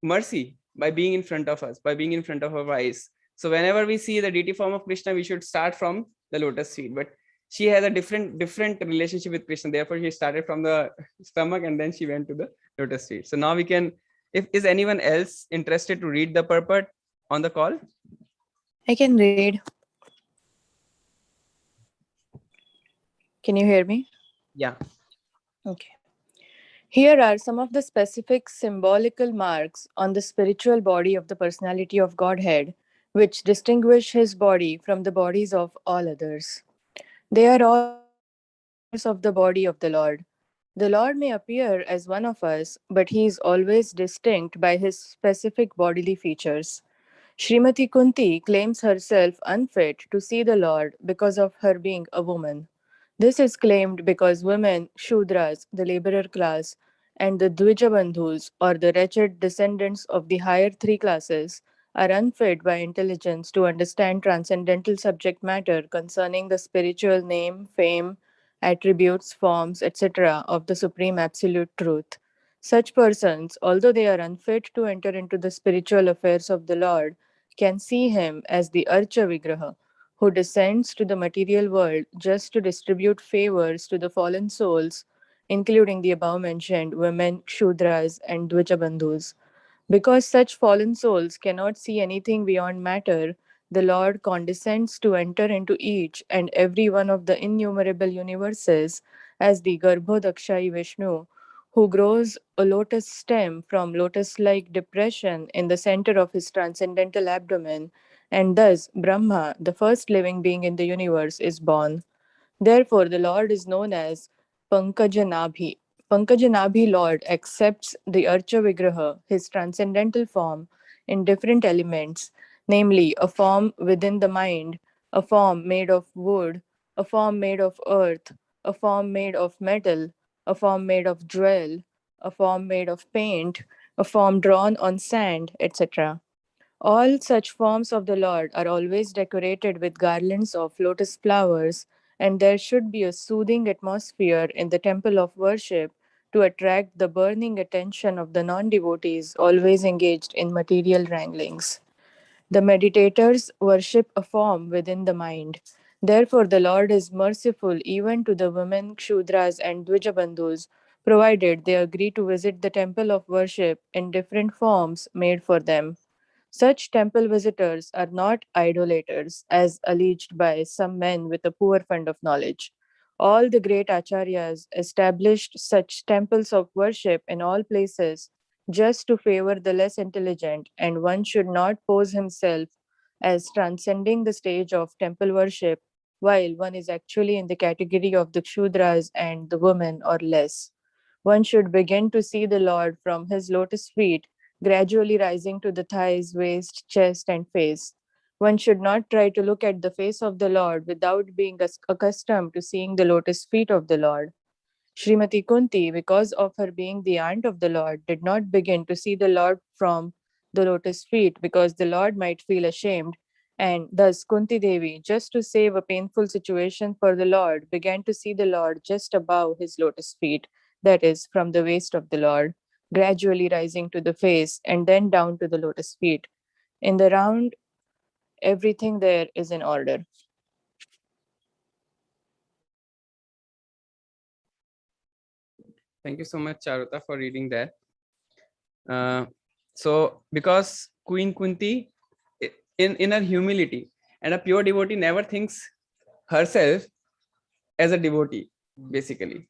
mercy by being in front of us, by being in front of our eyes. So whenever we see the deity form of Krishna, we should start from the lotus feet. But she has a different relationship with Krishna. Therefore, she started from the stomach and then she went to the lotus feet. So now we can, is anyone else interested to read the purport on the call? I can read. Can you hear me? Yeah. Okay. Here are some of the specific symbolical marks on the spiritual body of the personality of Godhead, which distinguish his body from the bodies of all others. They are all of the body of the Lord. The Lord may appear as one of us, but he is always distinct by his specific bodily features. Srimati Kunti claims herself unfit to see the Lord because of her being a woman. This is claimed because women, Shudras, the laborer class, and the Dvijabandhus, or the wretched descendants of the higher three classes, are unfit by intelligence to understand transcendental subject matter concerning the spiritual name, fame, attributes, forms, etc. of the Supreme Absolute Truth. Such persons, although they are unfit to enter into the spiritual affairs of the Lord, can see him as the Archa Vigraha, who descends to the material world just to distribute favors to the fallen souls, including the above mentioned women, Shudras, and Dvijabandhus. Because such fallen souls cannot see anything beyond matter, the Lord condescends to enter into each and every one of the innumerable universes as the Garbhodakshai Vishnu, who grows a lotus stem from lotus like depression in the center of his transcendental abdomen, and thus Brahma, the first living being in the universe, is born. Therefore, the Lord is known as Pankajanabhi. Pankajanabhi Lord accepts the Archa Vigraha, his transcendental form, in different elements, namely a form within the mind, a form made of wood, a form made of earth, a form made of metal, a form made of jewel, a form made of paint, a form drawn on sand, etc. All such forms of the Lord are always decorated with garlands of lotus flowers, and there should be a soothing atmosphere in the temple of worship to attract the burning attention of the non devotees always engaged in material wranglings. The meditators worship a form within the mind. Therefore, the Lord is merciful even to the women Kshudras and Dvijabandhus, provided they agree to visit the temple of worship in different forms made for them. Such temple visitors are not idolaters, as alleged by some men with a poor fund of knowledge. All the great acharyas established such temples of worship in all places just to favor the less intelligent, and one should not pose himself as transcending the stage of temple worship while one is actually in the category of the Kshudras and the women or less. One should begin to see the Lord from his lotus feet, gradually rising to the thighs, waist, chest, and face. One should not try to look at the face of the Lord without being accustomed to seeing the lotus feet of the Lord. Srimati Kunti, because of her being the aunt of the Lord, did not begin to see the Lord from the lotus feet because the Lord might feel ashamed. And thus, Kunti Devi, just to save a painful situation for the Lord, began to see the Lord just above his lotus feet, that is, from the waist of the Lord, gradually rising to the face and then down to the lotus feet. In the round, everything there is in order. Thank you so much, Charuta, for reading that. So, because Queen Kunti, in her humility, and a pure devotee never thinks herself as a devotee, basically.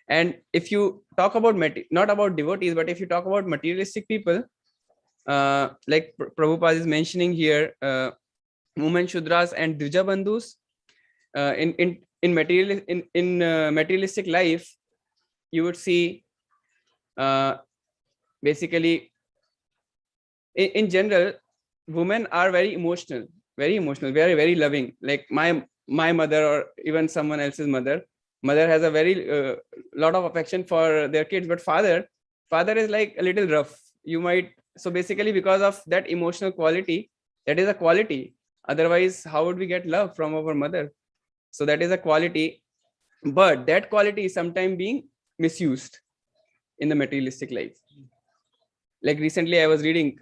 And if you talk about not about devotees, but if you talk about materialistic people, like Prabhupada is mentioning here, women Shudras and Dvijabandhus, in materialistic life, you would see basically in general, women are very emotional, very, very loving. Like my mother or even someone else's mother has a very lot of affection for their kids, but father is like a little rough. You might, so basically because of that emotional quality, that is a quality. Otherwise, how would we get love from our mother? So that is a quality, but that quality is sometimes being misused in the materialistic life. Like recently I was reading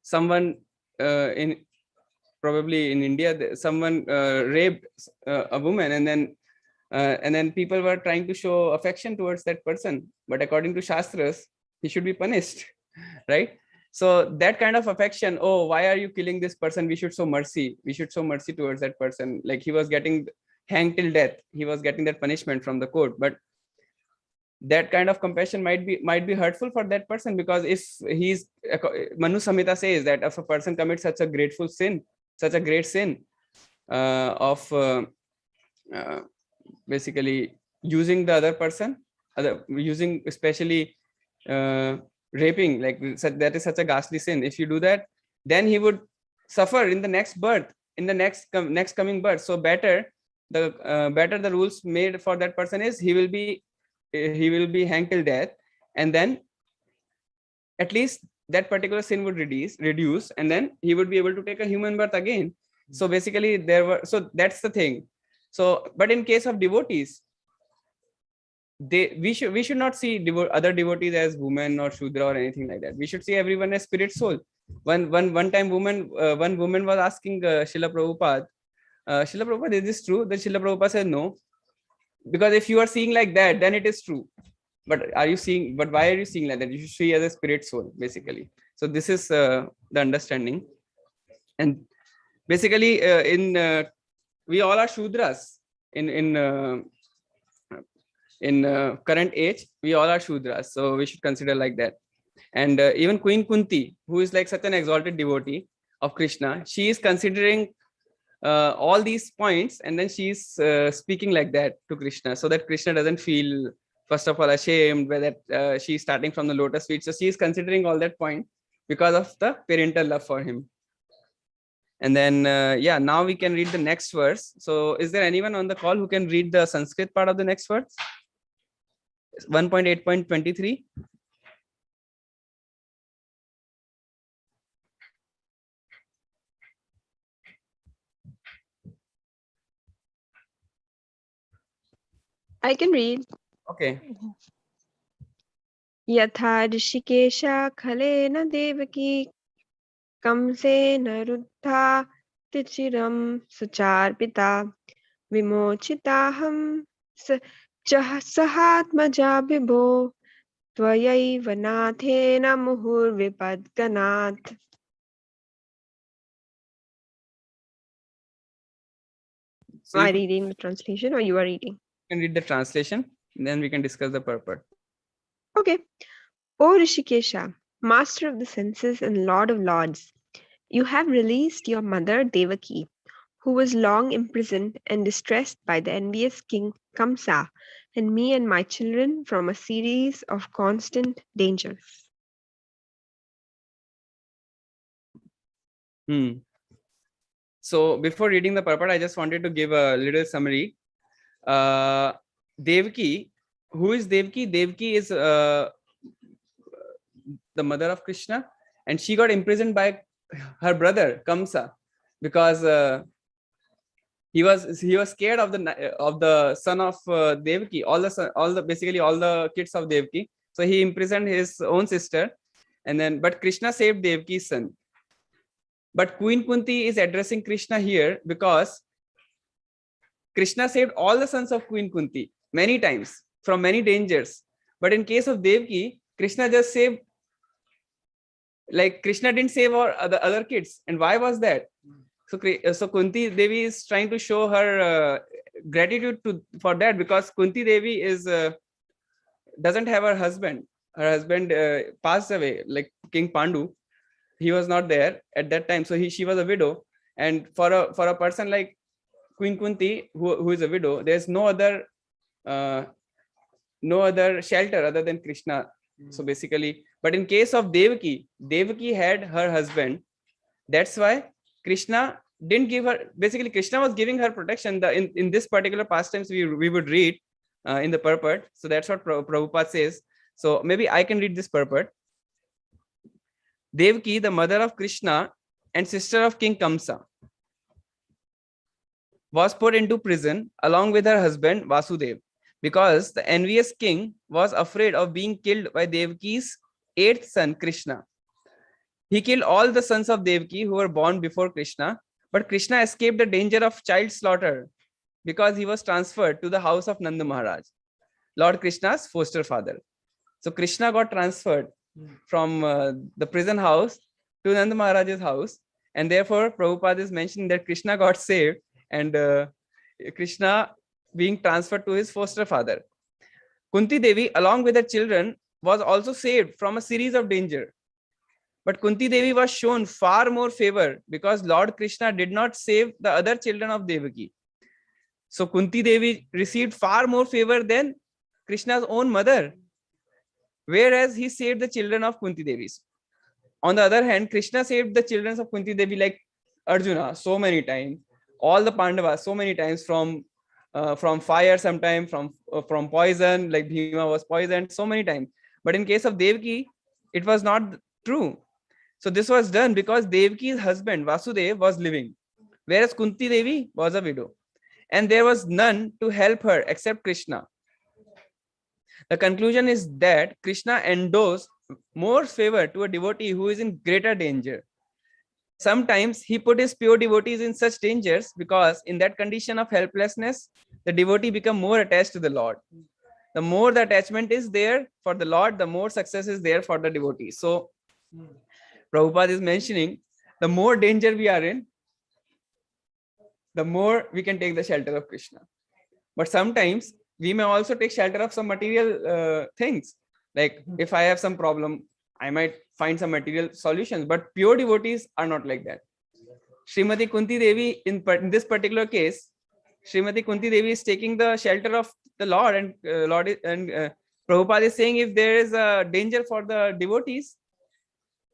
someone in probably in India, someone raped a woman, and then people were trying to show affection towards that person, but according to Shastras, he should be punished, right? So that kind of affection, oh, why are you killing this person? We should show mercy. We should show mercy towards that person. Like he was getting hanged till death. He was getting that punishment from the court, but that kind of compassion might be hurtful for that person, because if he's, Manu Samhita says that if a person commits such a great sin of basically using the other person, using especially raping, like that is such a ghastly sin. If you do that, then he would suffer in the next birth, in the next coming birth. So better the rules made for that person is he will be hanged till death, and then at least that particular sin would reduce, and then he would be able to take a human birth again. So basically so that's the thing. So but in case of devotees, we should not see other devotees as women or Shudra or anything like that. We should see everyone as spirit soul. One time one woman was asking Srila Prabhupada, is this true? Then Srila Prabhupada said no, because if you are seeing like that, then it is true. But why are you seeing like that? You should see as a spirit soul, basically. So this is the understanding. And basically we all are Shudras in current age. We all are Shudras, so we should consider like that. And even Queen Kunti, who is like such an exalted devotee of Krishna, she is considering all these points, and then she's speaking like that to Krishna, so that Krishna doesn't feel, first of all, ashamed that she's starting from the lotus feet. So she is considering all that point because of the parental love for him. And then, yeah, now we can read the next verse. So is there anyone on the call who can read the Sanskrit part of the next verse? 1.8.23. I can read. Okay. Yatha Rishikesha Khalena Devaki Kamsena Ruddha Tichiram Sucharpita Vimochitaham Sahatmaja Bibho Tvayaiva Nathena Muhur Vipadganath. So Am I reading the translation or you are reading? You can read the translation, then we can discuss the purport. Okay. O Rishikesha, master of the senses and lord of lords, you have released your mother Devaki, who was long imprisoned and distressed by the envious king Kamsa, and me and my children from a series of constant dangers. So before reading the purport, I just wanted to give a little summary. Devaki, who is Devaki? Devaki is the mother of Krishna, and she got imprisoned by her brother Kamsa because he was scared of the son of Devaki, basically all the kids of Devaki. So he imprisoned his own sister, and then but Krishna saved Devaki's son. But Queen Kunti is addressing Krishna here because Krishna saved all the sons of Queen Kunti many times from many dangers. But in case of Devaki, Krishna just saved, like Krishna didn't save the other kids. And why was that? So Kunti Devi is trying to show her gratitude for that, because Kunti Devi doesn't have her husband. Her husband passed away, like King Pandu. He was not there at that time, so she was a widow. And for a person like Queen Kunti, who is a widow, there's no other shelter other than Krishna. So basically, but in case of Devaki had her husband. That's why Krishna didn't give her. Basically, Krishna was giving her protection. In this particular pastimes, we would read in the purport. So that's what Prabhupada says. So maybe I can read this purport. Devaki, the mother of Krishna and sister of King Kamsa, was put into prison along with her husband Vasudev, because the envious king was afraid of being killed by Devaki's 8th son Krishna. He killed all the sons of Devaki who were born before Krishna, but Krishna escaped the danger of child slaughter because he was transferred to the house of Nanda Maharaj, Lord Krishna's foster father. So Krishna got transferred from the prison house to Nanda Maharaj's house, and therefore Prabhupada is mentioning that Krishna got saved, and Krishna being transferred to his foster father. Kunti Devi, along with her children, was also saved from a series of danger. But Kunti Devi was shown far more favor because Lord Krishna did not save the other children of Devaki. So Kunti Devi received far more favor than Krishna's own mother, whereas he saved the children of Kunti Devis. On the other hand, Krishna saved the children of Kunti Devi, like Arjuna, so many times, all the Pandavas so many times, from fire, sometime from poison, like Bhima was poisoned so many times. But in case of Devaki, it was not true. So this was done because Devaki's husband Vasudev was living, whereas Kunti Devi was a widow, and there was none to help her except Krishna. The conclusion is that Krishna endows more favor to a devotee who is in greater danger. Sometimes he put his pure devotees in such dangers because in that condition of helplessness, the devotee becomes more attached to the Lord. The more the attachment is there for the Lord, the more success is there for the devotee. So Prabhupada is mentioning, the more danger we are in, the more we can take the shelter of Krishna. But sometimes we may also take shelter of some material things. Like if I have some problem, I might find some material solutions, but pure devotees are not like that. Srimati Kunti Devi, in this particular case, Srimati Kunti Devi is taking the shelter of the Lord, and Prabhupada is saying, if there is a danger for the devotees,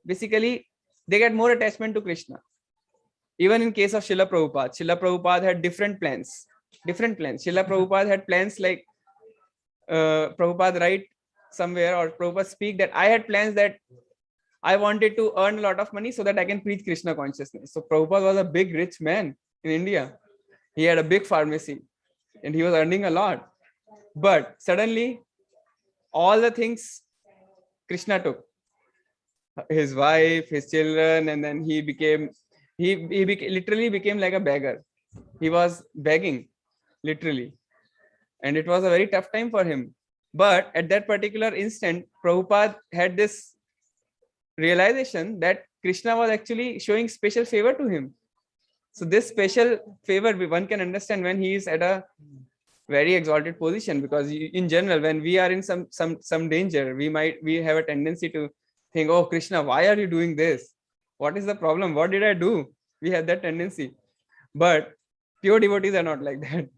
basically they get more attachment to Krishna. Even in case of Srila Prabhupada had different plans. Srila Prabhupada had plans like Prabhupada write somewhere, or Prabhupada speak that I had plans that I wanted to earn a lot of money so that I can preach Krishna consciousness. So Prabhupada was a big rich man in India. He had a big pharmacy and he was earning a lot. But suddenly all the things Krishna took, his wife, his children, and then he literally became like a beggar. He was begging, literally. And it was a very tough time for him. But at that particular instant, Prabhupada had this realization that Krishna was actually showing special favor to him. So this special favor, one can understand when he is at a very exalted position, because in general, when we are in some danger, we have a tendency to think, oh Krishna, why are you doing this? What is the problem? What did I do? We have that tendency. But pure devotees are not like that.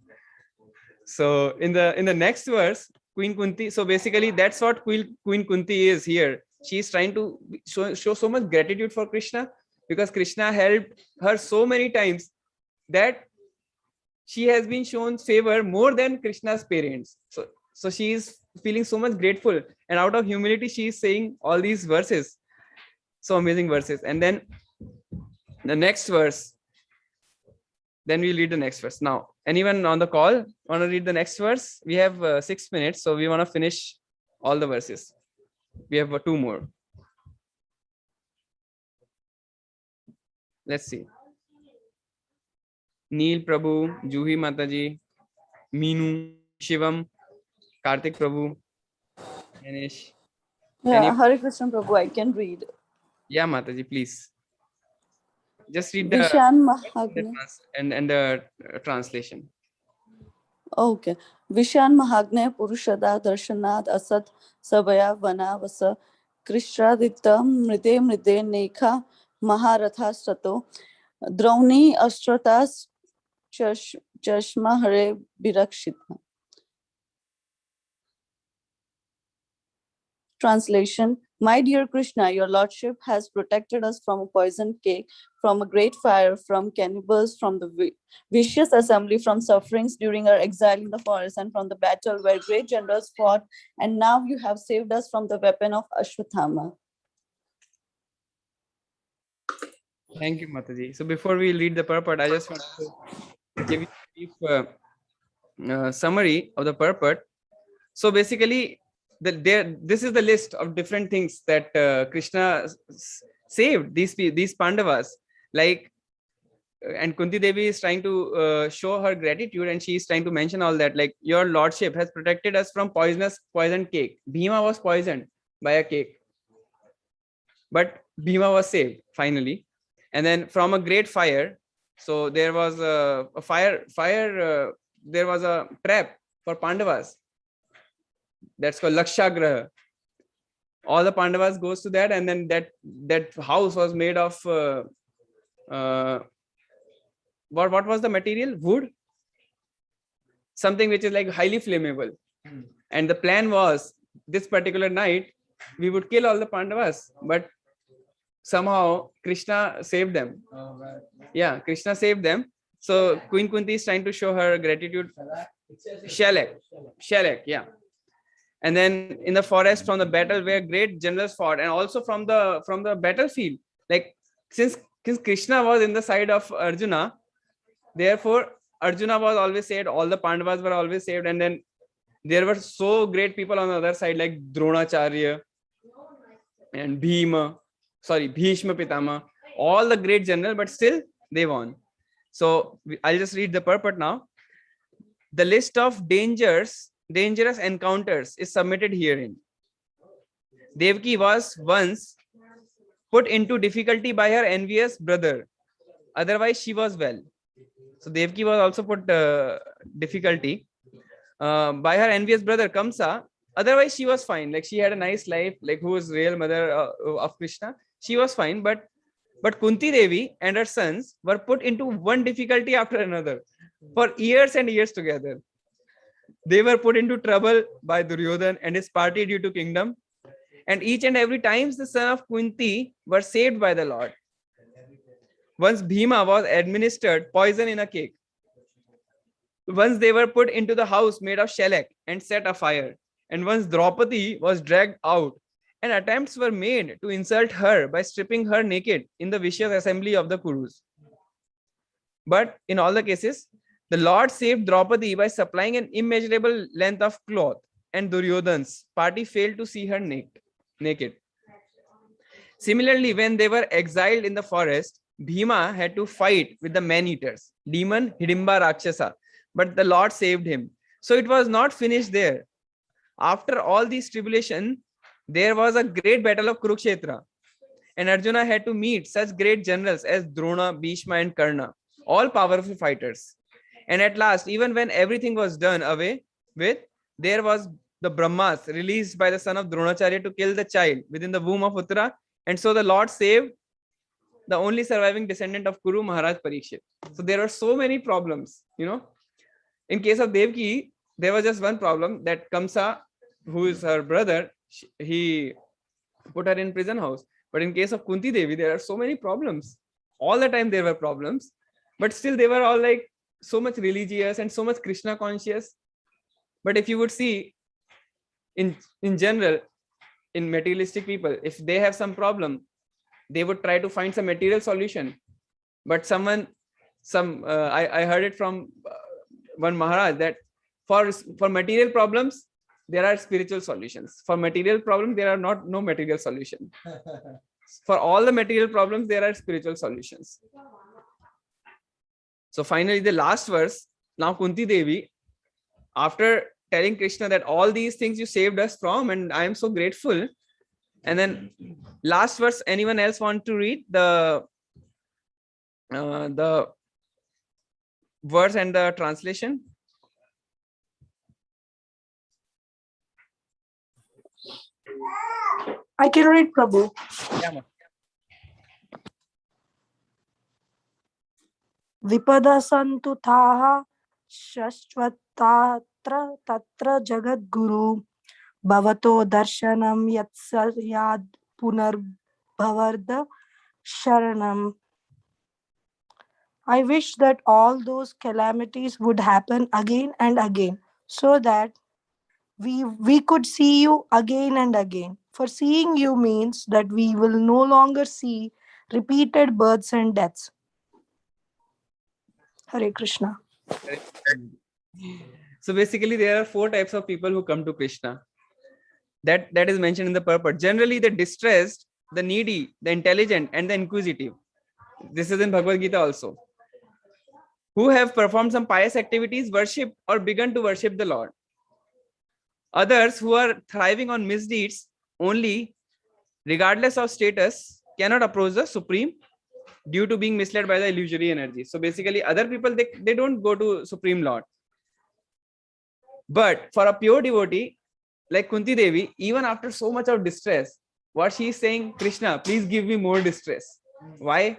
So in the next verse, Queen Kunti, so basically that's what Queen Kunti is here. She is trying to show so much gratitude for Krishna, because Krishna helped her so many times that she has been shown favor more than Krishna's parents. So she is feeling so much grateful, and out of humility she is saying all these verses, so amazing verses. And then the next verse, then we read the next verse. Now, anyone on the call want to read the next verse? We have 6 minutes, so we want to finish all the verses. We have 2 more. Let's see. Neil Prabhu, Juhi Mataji, Meenu, Shivam, Karthik Prabhu, Ganesh. Yeah, Hare Krishna Prabhu, I can read. Yeah, Mataji, please. Just read the Vishan Mahagne. and the translation. Okay. Vishan Mahagne Purushada Darshanad Asat Sabaya Vanavasa Krishraditta Mride Mride Nekha Maharatha Strato Drauni Astratas Chashma Hare Birakshita. Translation. My dear Krishna, your lordship has protected us from a poisoned cake, from a great fire, from cannibals, from the vicious assembly, from sufferings during our exile in the forest, and from the battle where great generals fought. And now you have saved us from the weapon of Ashwathama. Thank you, Mataji. So before we read the purport, I just want to give you a brief summary of the purport. So basically, this is the list of different things that Krishna saved these Pandavas. Like, and Kunti Devi is trying to show her gratitude, and she is trying to mention all that. Like, your lordship has protected us from poisoned cake. Bhima was poisoned by a cake, but Bhima was saved finally. And then from a great fire. So there was a fire. There was a trap for Pandavas. That's called Lakshagraha. All the Pandavas goes to that, and then that house was made of what was the material? Wood, something which is like highly flammable. And the plan was, this particular night we would kill all the Pandavas, but somehow Krishna saved them. Yeah, Krishna saved them. So Queen Kunti is trying to show her gratitude. Shalak, yeah. And then in the forest, from the battle where great generals fought, and also from the battlefield, like since Krishna was in the side of Arjuna, therefore Arjuna was always saved, all the Pandavas were always saved. And then there were so great people on the other side, like Dronacharya and Bhishma Pitama, all the great generals, but still they won. So I'll just read the purport now. The list of dangerous encounters is submitted herein. Devaki was once put into difficulty by her envious brother. Otherwise, she was well. So Devaki was also put difficulty by her envious brother Kamsa. Otherwise, she was fine. Like, she had a nice life. Like, who was real mother of Krishna? She was fine. But Kunti Devi and her sons were put into one difficulty after another for years and years together. They were put into trouble by Duryodhan and his party due to kingdom. And each and every time the son of Kunti were saved by the Lord. Once Bhima was administered poison in a cake. Once they were put into the house made of shellac and set afire. And once Draupadi was dragged out, and attempts were made to insult her by stripping her naked in the vicious assembly of the Kurus. But in all the cases, the Lord saved Draupadi by supplying an immeasurable length of cloth, and Duryodhan's party failed to see her naked. Similarly, when they were exiled in the forest, Bhima had to fight with the man-eaters, demon Hidimba Rakshasa, but the Lord saved him. So it was not finished there. After all these tribulations, there was a great battle of Kurukshetra, and Arjuna had to meet such great generals as Drona, Bhishma, and Karna, all powerful fighters. And at last, even when everything was done away with, there was the Brahmas released by the son of Dronacharya to kill the child within the womb of Uttara. And so the Lord saved the only surviving descendant of Kuru, Maharaj Parikshit. So there are so many problems, In case of Devaki, there was just one problem, that Kamsa, who is her brother, he put her in prison house. But in case of Kunti Devi, there are so many problems. All the time there were problems, but still they were all like so much religious and so much Krishna conscious. But if you would see, in general, in materialistic people, if they have some problem, they would try to find some material solution. But I heard it from one Maharaj that for material problems, there are spiritual solutions. For material problems, there are no material solution. For all the material problems, there are spiritual solutions. So finally, the last verse, now Kunti Devi, after telling Krishna that all these things you saved us from, and I am so grateful. And then last verse, anyone else want to read the verse and the translation? I can read, Prabhu. Yeah, Vipada santu thaha shashvatatra tatra jagat guru bhavato darshanam yatsayad punar bhavarda sharanam. I wish that all those calamities would happen again and again, so that we could see you again and again. For seeing you means that we will no longer see repeated births and deaths. Hare Krishna. So basically, there are 4 types of people who come to Krishna. That is mentioned in the purport. Generally, the distressed, the needy, the intelligent, and the inquisitive. This is in Bhagavad Gita also. Who have performed some pious activities, worship or begun to worship the Lord. Others who are thriving on misdeeds only, regardless of status, cannot approach the Supreme due to being misled by the illusory energy. So basically, other people, they don't go to Supreme Lord. But for a pure devotee, like Kunti Devi, even after so much of distress, what she is saying, Krishna, please give me more distress. Why?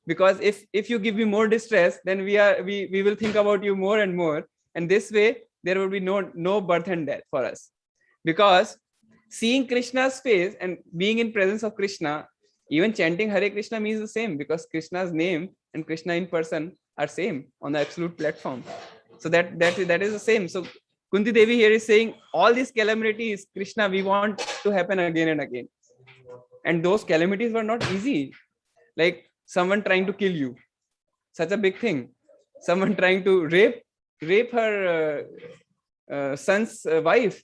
Because if you give me more distress, then we will think about you more and more. And this way, there will be no birth and death for us. Because seeing Krishna's face and being in presence of Krishna, even chanting Hare Krishna means the same, because Krishna's name and Krishna in person are same on the absolute platform. So that is the same. So Kunti Devi here is saying all these calamities, Krishna, we want to happen again and again. And those calamities were not easy. Like someone trying to kill you, such a big thing. Someone trying to rape her son's wife,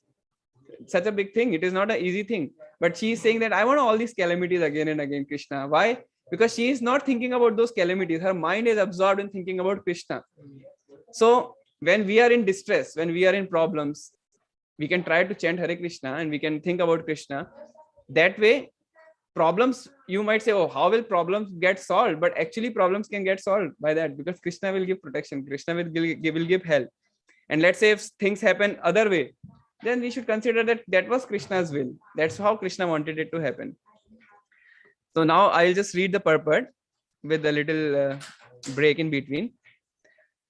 such a big thing. It is not an easy thing. But she is saying that I want all these calamities again and again, Krishna. Why? Because she is not thinking about those calamities. Her mind is absorbed in thinking about Krishna. So when we are in distress, when we are in problems, we can try to chant Hare Krishna and we can think about Krishna. That way, problems, you might say, oh, how will problems get solved? But actually problems can get solved by that, because Krishna will give protection. Krishna will give help. And let's say if things happen other way, then we should consider that was Krishna's will. That's how Krishna wanted it to happen. So now I'll just read the purport with a little break in between.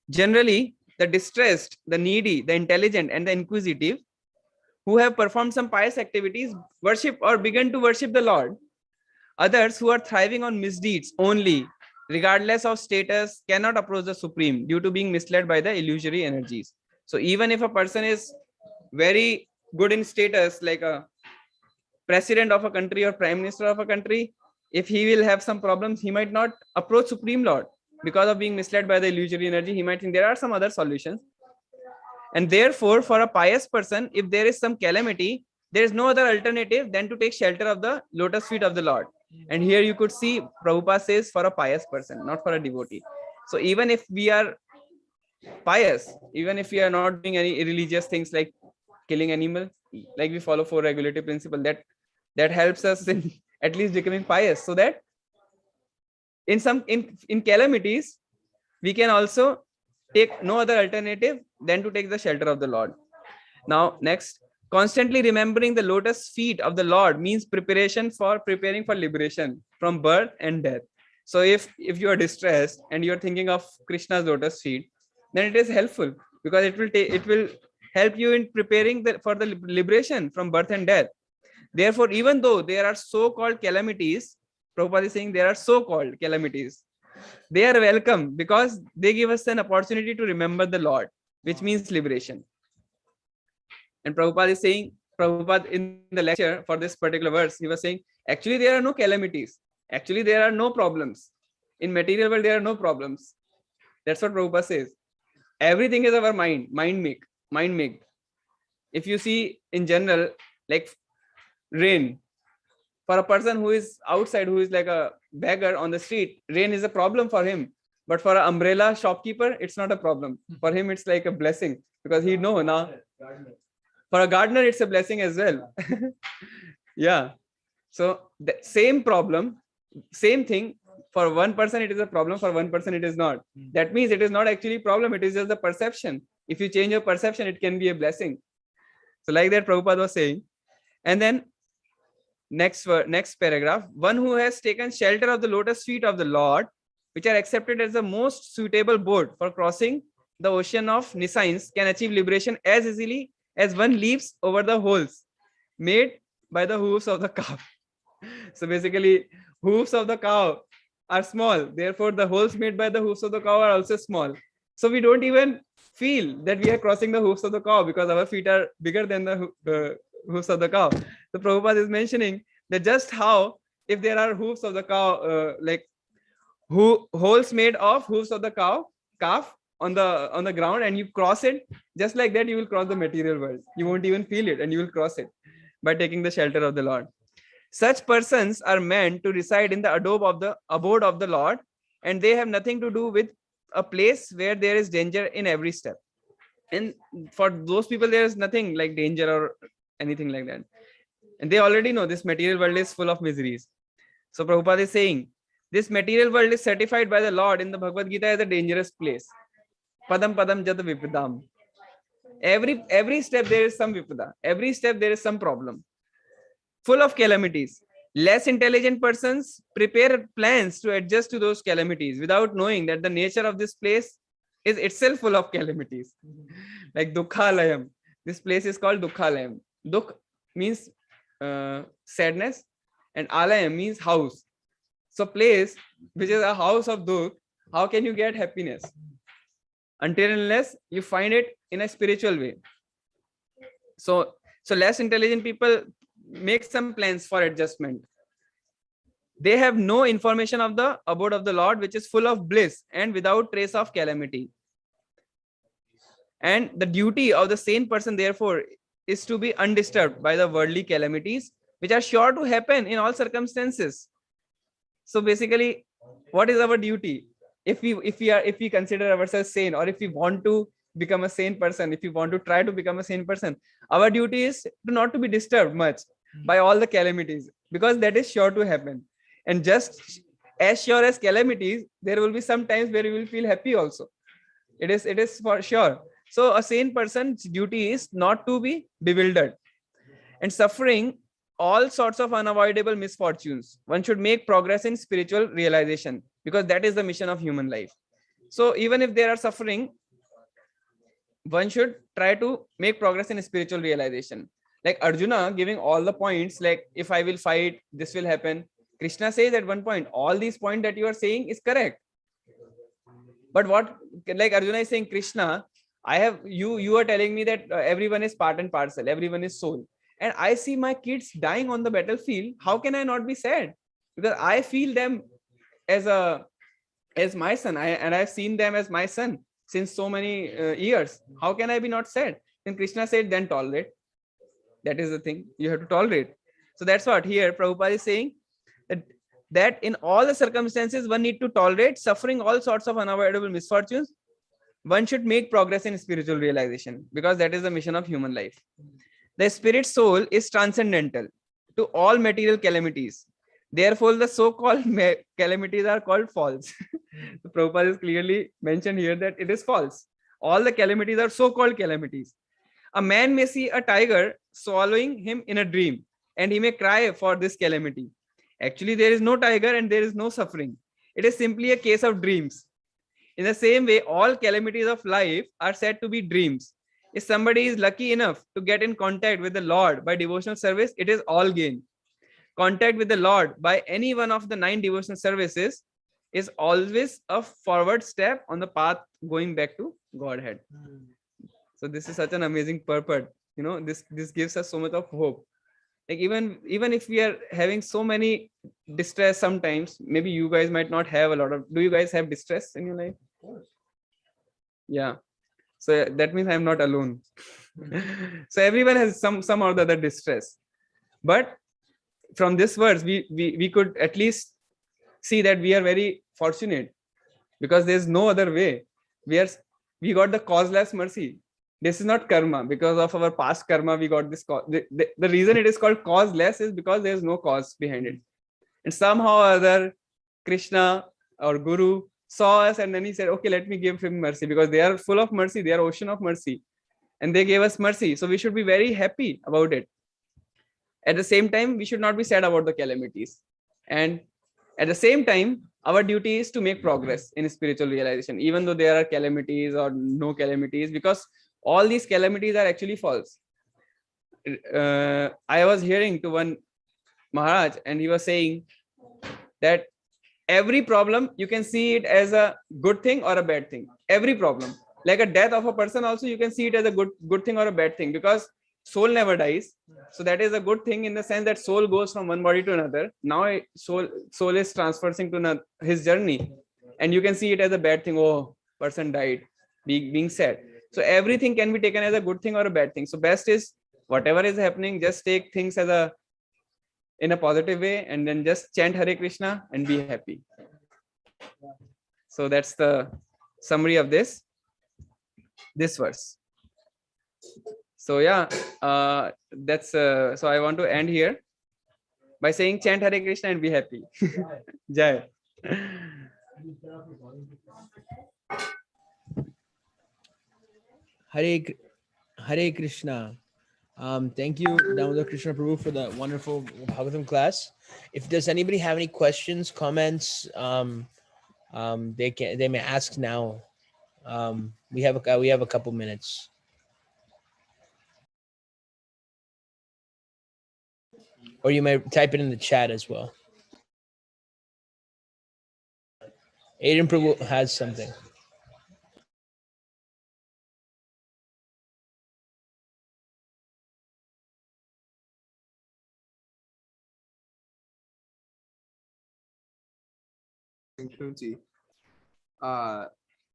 Generally, the distressed, the needy, the intelligent, and the inquisitive, who have performed some pious activities, worship or begun to worship the Lord. Others who are thriving on misdeeds only, regardless of status, cannot approach the Supreme due to being misled by the illusory energies. So even if a person is very good in status, like a president of a country or prime minister of a country, if he will have some problems, he might not approach Supreme Lord because of being misled by the illusory energy. He might think there are some other solutions. And therefore, for a pious person, if there is some calamity, there is no other alternative than to take shelter of the lotus feet of the Lord. And here you could see Prabhupada says for a pious person, not for a devotee. So even if we are pious, even if we are not doing any religious things like killing animals, like we follow 4 regulative principle, that helps us in at least becoming pious, so that in calamities we can also take no other alternative than to take the shelter of the Lord. Now next, constantly remembering the lotus feet of the Lord means preparing for liberation from birth and death. So if you are distressed and you are thinking of Krishna's lotus feet, then it is helpful, because it will help you in preparing for the liberation from birth and death. Therefore, even though there are so-called calamities, Prabhupada is saying there are so-called calamities, they are welcome because they give us an opportunity to remember the Lord, which means liberation. And Prabhupada is saying, Prabhupada in the lecture for this particular verse, he was saying, actually there are no calamities. Actually there are no problems. In material world, there are no problems. That's what Prabhupada says. Everything is our mind made. If you see in general, like rain, for a person who is outside, who is like a beggar on the street, rain is a problem for him. But for an umbrella shopkeeper, it's not a problem. For him, it's like a blessing, because he know now. For a gardener, it's a blessing as well. Yeah. So the same problem, same thing. For one person, it is a problem. For one person, it is not. That means it is not actually a problem. It is just the perception. If you change your perception, it can be a blessing. So like that, Prabhupada was saying. And then next paragraph, one who has taken shelter of the lotus feet of the Lord, which are accepted as the most suitable board for crossing the ocean of nescience, can achieve liberation as easily as one leaps over the holes made by the hooves of the cow. So basically, hooves of the cow are small. Therefore, the holes made by the hooves of the cow are also small. So we don't even feel that we are crossing the hooves of the cow, because our feet are bigger than the hooves of the cow. So Prabhupada is mentioning that just how, if there are hooves of the cow, holes made of hooves of the calf on the ground, and you cross it, just like that you will cross the material world. You won't even feel it, and you will cross it by taking the shelter of the Lord. Such persons are meant to reside in the abode of the Lord, and they have nothing to do with a place where there is danger in every step. And for those people, there is nothing like danger or anything like that. And they already know this material world is full of miseries. So Prabhupada is saying, this material world is certified by the Lord in the Bhagavad Gita as a dangerous place. Padam padam jata vipadam. Every step there is some vipada. Every step there is some problem. Full of calamities. Less intelligent persons prepare plans to adjust to those calamities without knowing that the nature of this place is itself full of calamities. Like Dukhalayam. This place is called Dukhalayam. Dukh means sadness, and Alayam means house. So place which is a house of Dukh, how can you get happiness? Until and unless you find it in a spiritual way. So less intelligent people make some plans for adjustment. They have no information of the abode of the Lord, which is full of bliss and without trace of calamity. And the duty of the sane person, therefore, is to be undisturbed by the worldly calamities, which are sure to happen in all circumstances. So basically, what is our duty? If we consider ourselves sane, or if we want to become a sane person, if we want to try to become a sane person, our duty is not to be disturbed much by all the calamities, because that is sure to happen. And just as sure as calamities, there will be some times where you will feel happy also. It is for sure. So a sane person's duty is not to be bewildered and suffering all sorts of unavoidable misfortunes. One should make progress in spiritual realization, because that is the mission of human life. So even if there are suffering, one should try to make progress in spiritual realization. Like Arjuna giving all the points, like if I will fight, this will happen. Krishna says at one point, all these points that you are saying is correct. But what, like Arjuna is saying, Krishna, I have, you are telling me that everyone is part and parcel, everyone is soul. And I see my kids dying on the battlefield. How can I not be sad? Because I feel them as my son. And I've seen them as my son since so many years. How can I be not sad? Then Krishna said, then tolerate. That is the thing. You have to tolerate. So that's what here Prabhupada is saying, that in all the circumstances, one need to tolerate suffering, all sorts of unavoidable misfortunes. One should make progress in spiritual realization, because that is the mission of human life. The spirit soul is transcendental to all material calamities. Therefore, the so-called calamities are called false. The Prabhupada is clearly mentioned here that it is false. All the calamities are so-called calamities. A man may see a tiger swallowing him in a dream, and he may cry for this calamity. Actually, there is no tiger and there is no suffering. It is simply a case of dreams. In the same way, all calamities of life are said to be dreams. If somebody is lucky enough to get in contact with the Lord by devotional service, it is all gain. Contact with the Lord by any one of the 9 devotional services is always a forward step on the path going back to Godhead. So this is such an amazing purpose. You know, this gives us so much of hope. Like even if we are having so many distress sometimes, maybe you guys might not have a lot of, do you guys have distress in your life? Of course. Yeah. So that means I'm not alone. So everyone has some or the other distress. But from this verse, we could at least see that we are very fortunate, because there's no other way. We got the causeless mercy. This is not karma. Because of our past karma, we got this cause. The reason it is called causeless is because there's no cause behind it. And somehow or other, Krishna or Guru saw us, and then he said, okay, let me give him mercy, because they are full of mercy. They are ocean of mercy. And they gave us mercy. So we should be very happy about it. At the same time, we should not be sad about the calamities. And at the same time, our duty is to make progress in spiritual realization, even though there are calamities or no calamities, because all these calamities are actually false. I was hearing to one Maharaj, and he was saying that every problem, you can see it as a good thing or a bad thing. Every problem, like a death of a person also, you can see it as a good thing or a bad thing, because soul never dies. So that is a good thing in the sense that soul goes from one body to another. Now soul is transversing to his journey, and you can see it as a bad thing. Oh, person died, being sad. So everything can be taken as a good thing or a bad thing. So best is whatever is happening, just take things as in a positive way, and then just chant Hare Krishna and be happy. So that's the summary of this verse. So yeah, that's so I want to end here by saying chant Hare Krishna and be happy. Jai. Hare Krishna. Thank you, Damodar Krishna Prabhu, for the wonderful Bhagavatam class. If does anybody have any questions, comments, they may ask now. We have a couple minutes. Or you may type it in the chat as well. Aiden Prabhu has something. Kunti.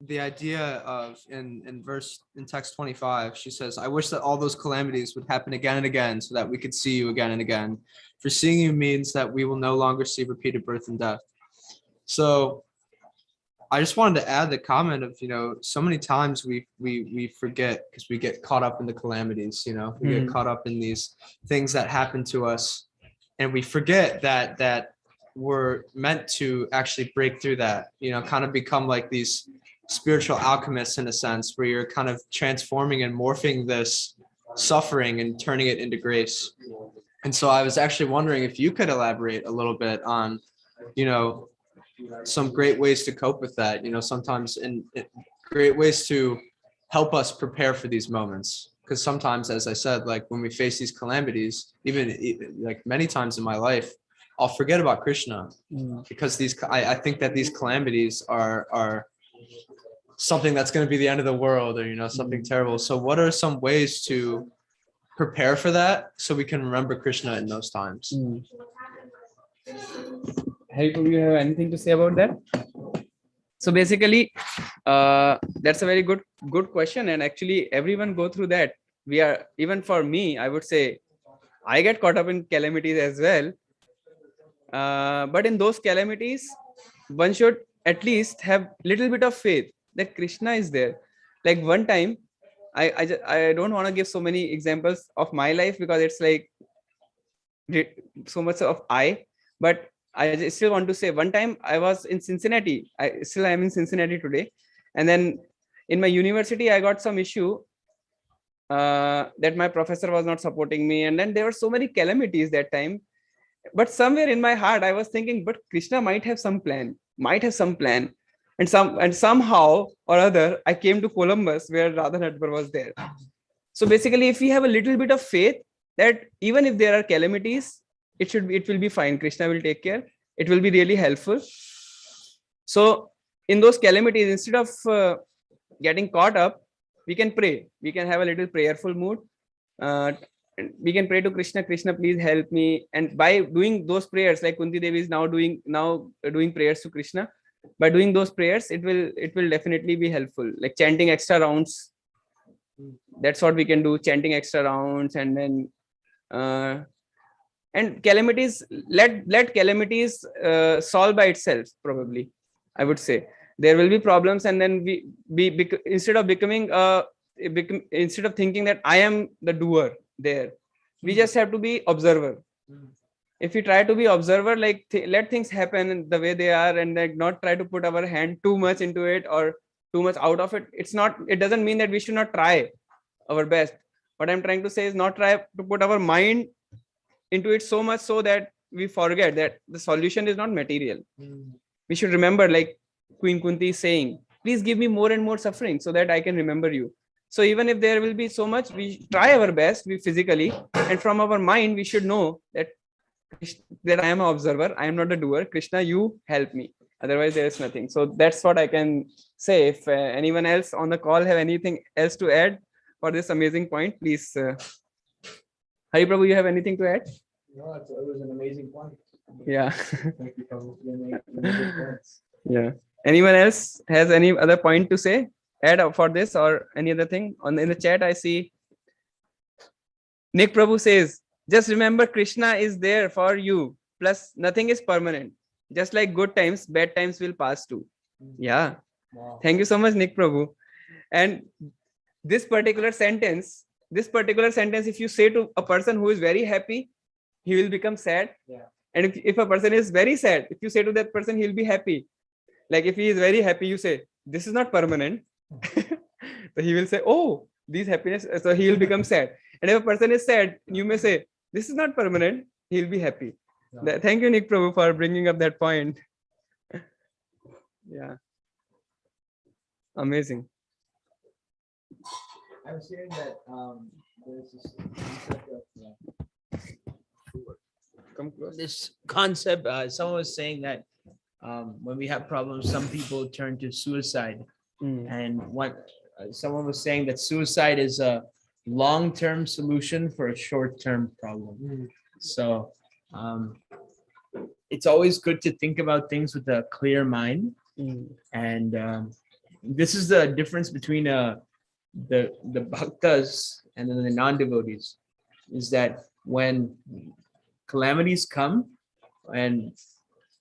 The idea of in text 25, she says, I wish that all those calamities would happen again and again so that we could see you again and again. For seeing you means that we will no longer see repeated birth and death. So I just wanted to add the comment of, so many times we forget, because we get caught up in the calamities, we get caught up in these things that happen to us, and we forget that we're meant to actually break through that, kind of become like these spiritual alchemists in a sense, where you're kind of transforming and morphing this suffering and turning it into grace. And so I was actually wondering if you could elaborate a little bit on, some great ways to cope with that, sometimes in great ways to help us prepare for these moments. Because sometimes, as I said, like when we face these calamities, even like many times in my life, I'll forget about Krishna, because I think that these calamities are something that's going to be the end of the world, or something terrible. So what are some ways to prepare for that so we can remember Krishna in those times? Hare Prabhu, you have anything to say about that? So basically, that's a very good question, and actually everyone go through that. Even for me, I would say I get caught up in calamities as well. But in those calamities, one should at least have little bit of faith that Krishna is there. Like one time, I don't want to give so many examples of my life because it's like so much of but I just still want to say one time I was in Cincinnati. I am in Cincinnati today, and then in my university I got some issue that my professor was not supporting me, and then there were so many calamities that time. But somewhere in my heart I was thinking, but Krishna might have some plan, and somehow or other I came to Columbus where Radha Nadbar was there. So basically, if we have a little bit of faith that even if there are calamities, it will be fine. Krishna will take care. It will be really helpful. So in those calamities, instead of getting caught up, we can pray. We can have a little prayerful mood. We can pray to Krishna. Krishna, please help me. And by doing those prayers, like Kunti Devi is now doing prayers to Krishna. By doing those prayers, it will definitely be helpful. Like chanting extra rounds. That's what we can do. Chanting extra rounds, and then and calamities. Let calamities solve by itself. Probably, I would say there will be problems, and then instead of instead of thinking that I am the doer there, we just have to be observer. If we try to be observer, like let things happen the way they are, and like not try to put our hand too much into it or too much out of it. It doesn't mean that we should not try our best. What I'm trying to say is not try to put our mind into it so much so that we forget that the solution is not material. We should remember, like Queen Kunti is saying, please give me more and more suffering so that I can remember you. So even if there will be so much, we try our best, we physically, and from our mind, we should know that I am an observer, I am not a doer. Krishna, you help me. Otherwise, there is nothing. So that's what I can say. If anyone else on the call have anything else to add for this amazing point, please. Hari Prabhu, you have anything to add? No, it was an amazing point. Yeah. Thank you, Prabhu, for the points. Yeah. Anyone else has any other point to say? Add up for this or any other thing? In the chat, I see Nick Prabhu says, just remember Krishna is there for you. Plus, nothing is permanent. Just like good times, bad times will pass too. Yeah. Wow. Thank you so much, Nick Prabhu. And this particular sentence, if you say to a person who is very happy, he will become sad. Yeah. And if a person is very sad, if you say to that person, he'll be happy. Like if he is very happy, you say, this is not permanent. So he will say, oh, these happiness. So he will become sad. And if a person is sad, you may say, this is not permanent. He'll be happy. Yeah. Thank you, Nick Prabhu, for bringing up that point. Yeah. Amazing. I was hearing that there's this concept of this concept. Someone was saying that when we have problems, some people turn to suicide, and someone was saying that suicide is a long-term solution for a short-term problem. So it's always good to think about things with a clear mind, and this is the difference between the bhaktas and then the non-devotees, is that when calamities come and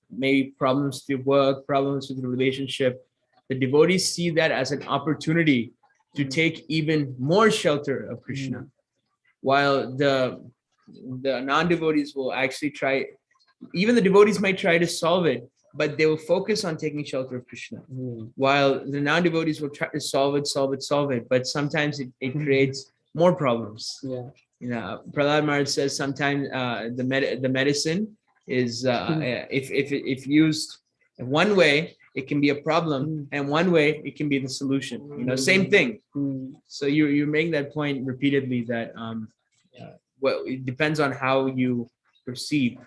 maybe problems with work, problems with the relationship, the devotees see that as an opportunity to take even more shelter of Krishna, while the non-devotees will actually try. Even the devotees might try to solve it, but they will focus on taking shelter of Krishna, while the non-devotees will try to solve it. But sometimes it creates more problems. Yeah. You know, Prahlad Maharaj says sometimes the medicine is if used one way, it can be a problem, and one way it can be the solution. You know, same thing. So you're making that point repeatedly, that well, it depends on how you perceive.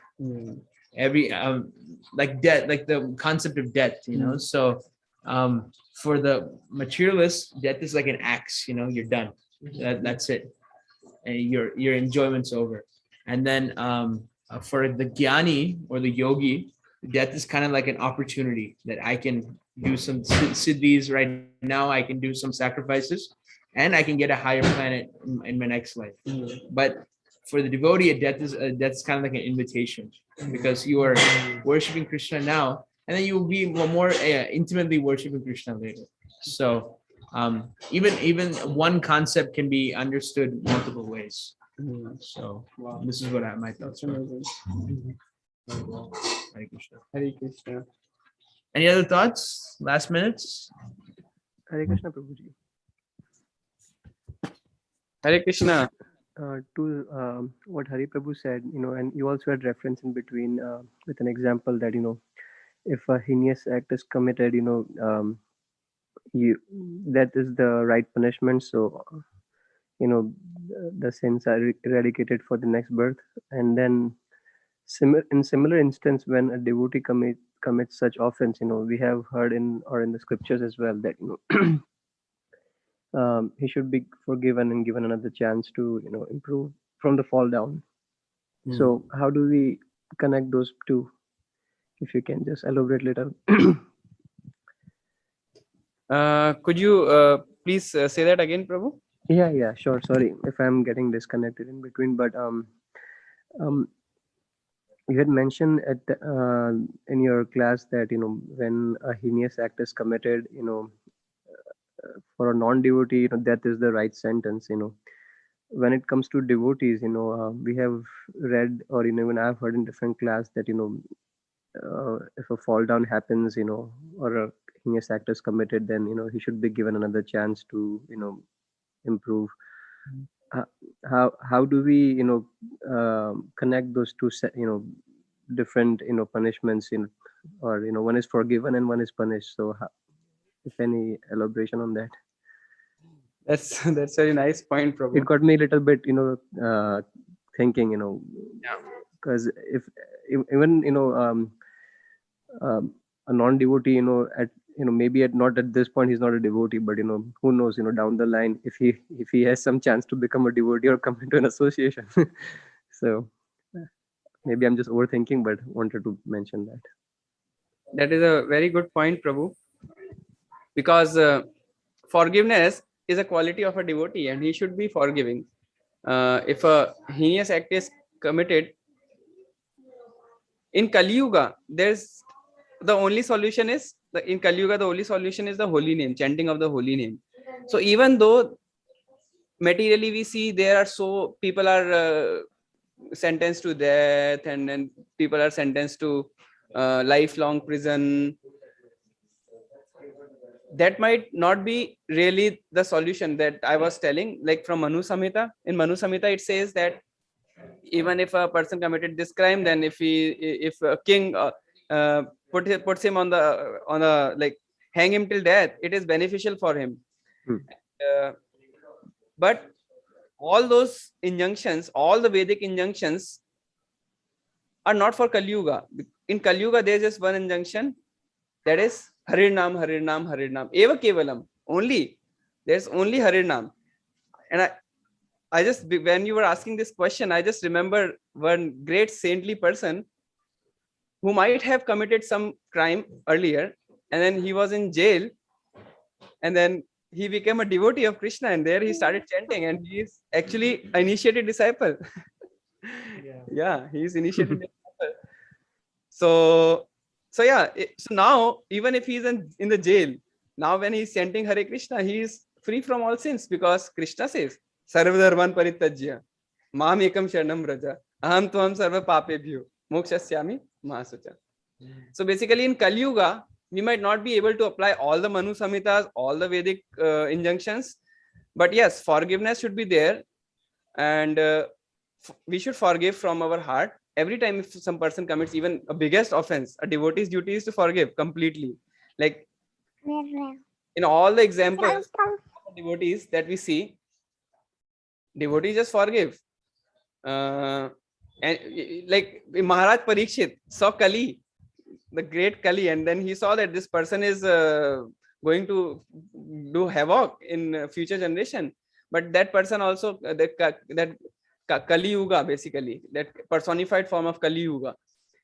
every like death, like the concept of death, you know. So for the materialist, death is like an axe, you know, you're done. That's it. And your enjoyment's over. And then for the jnani or the yogi, death is kind of like an opportunity that I can do some siddhis right now. I can do some sacrifices, and I can get a higher planet in my next life. But for the devotee, that's kind of like an invitation, because you are worshiping Krishna now, and then you will be more intimately worshiping Krishna later. So even one concept can be understood multiple ways. So this is what my thoughts were. Hare Krishna. Hare Krishna. Any other thoughts? Last minutes? Hare Krishna, Prabhuji. Hare Krishna. To what Hari Prabhu said, you know, and you also had reference in between with an example that, you know, if a heinous act is committed, you know, that is the right punishment. So, you know, the sins are eradicated for the next birth. And then in similar instance, when a devotee commits such offense, you know, we have heard in the scriptures as well that, you know, he should be forgiven and given another chance to, you know, improve from the fall down. So how do we connect those two? If you can just elaborate a little. Could you please say that again, Prabhu? Yeah, sure. Sorry if I'm getting disconnected in between, but you had mentioned at in your class that, you know, when a heinous act is committed, you know, for a non-devotee, you know, death is the right sentence. You know, when it comes to devotees, you know, we have read, or, you know, even I've heard in different class that, you know, if a fall down happens, you know, or a heinous act is committed, then, you know, he should be given another chance to, you know, improve. How do we, you know, connect those two, you know, different, you know, punishments in, or, you know, one is forgiven and one is punished. So if any elaboration on that? That's a very nice point, Prabhu. It got me a little bit, you know, thinking, you know, because if even, you know, a non-devotee, you know, maybe not at this point he's not a devotee, but, you know, who knows, you know, down the line if he has some chance to become a devotee or come into an association. So maybe I'm just overthinking, but wanted to mention that. That is a very good point, Prabhu, because forgiveness is a quality of a devotee, and he should be forgiving. If a heinous act is committed in Kali Yuga, the only solution is the holy name, chanting of the holy name. So even though materially we see there are people are sentenced to death, and then people are sentenced to lifelong prison, that might not be really the solution that I was telling. Like from Manu Samhita, in Manu Samhita it says that even if a person committed this crime, then if a king puts him on the like hang him till death, it is beneficial for him. But all those injunctions, all the Vedic injunctions are not for Kali Yuga. In Kali Yuga there is just one injunction, that is Hare Nam, Hare Nam, Hare Nam, Eva Kevalam. Only there's only Hare Nam. And I just, when you were asking this question, I just remember one great saintly person who might have committed some crime earlier, and then he was in jail, and then he became a devotee of Krishna, and there he started chanting, and he is actually an initiated disciple. Yeah, he is initiated disciple. So yeah, so now even if he's in the jail, now when he's chanting Hare Krishna, he is free from all sins, because Krishna says, Sarvadharman Paritajya, Mam Ekam Sharanam Vraja, Aham Tvam Sarva Papebhyo, Mokshasyami Mahasucha. So basically in Kali Yuga, we might not be able to apply all the Manu Samhitas, all the Vedic injunctions, but yes, forgiveness should be there, and we should forgive from our heart. Every time if some person commits even a biggest offense, a devotee's duty is to forgive completely. Like in all the examples of devotees that we see, devotees just forgive. And like Maharaj Parikshit saw Kali, the great Kali, and then he saw that this person is going to do havoc in future generation. But that person also, that Kali Yuga, basically, that personified form of Kali Yuga,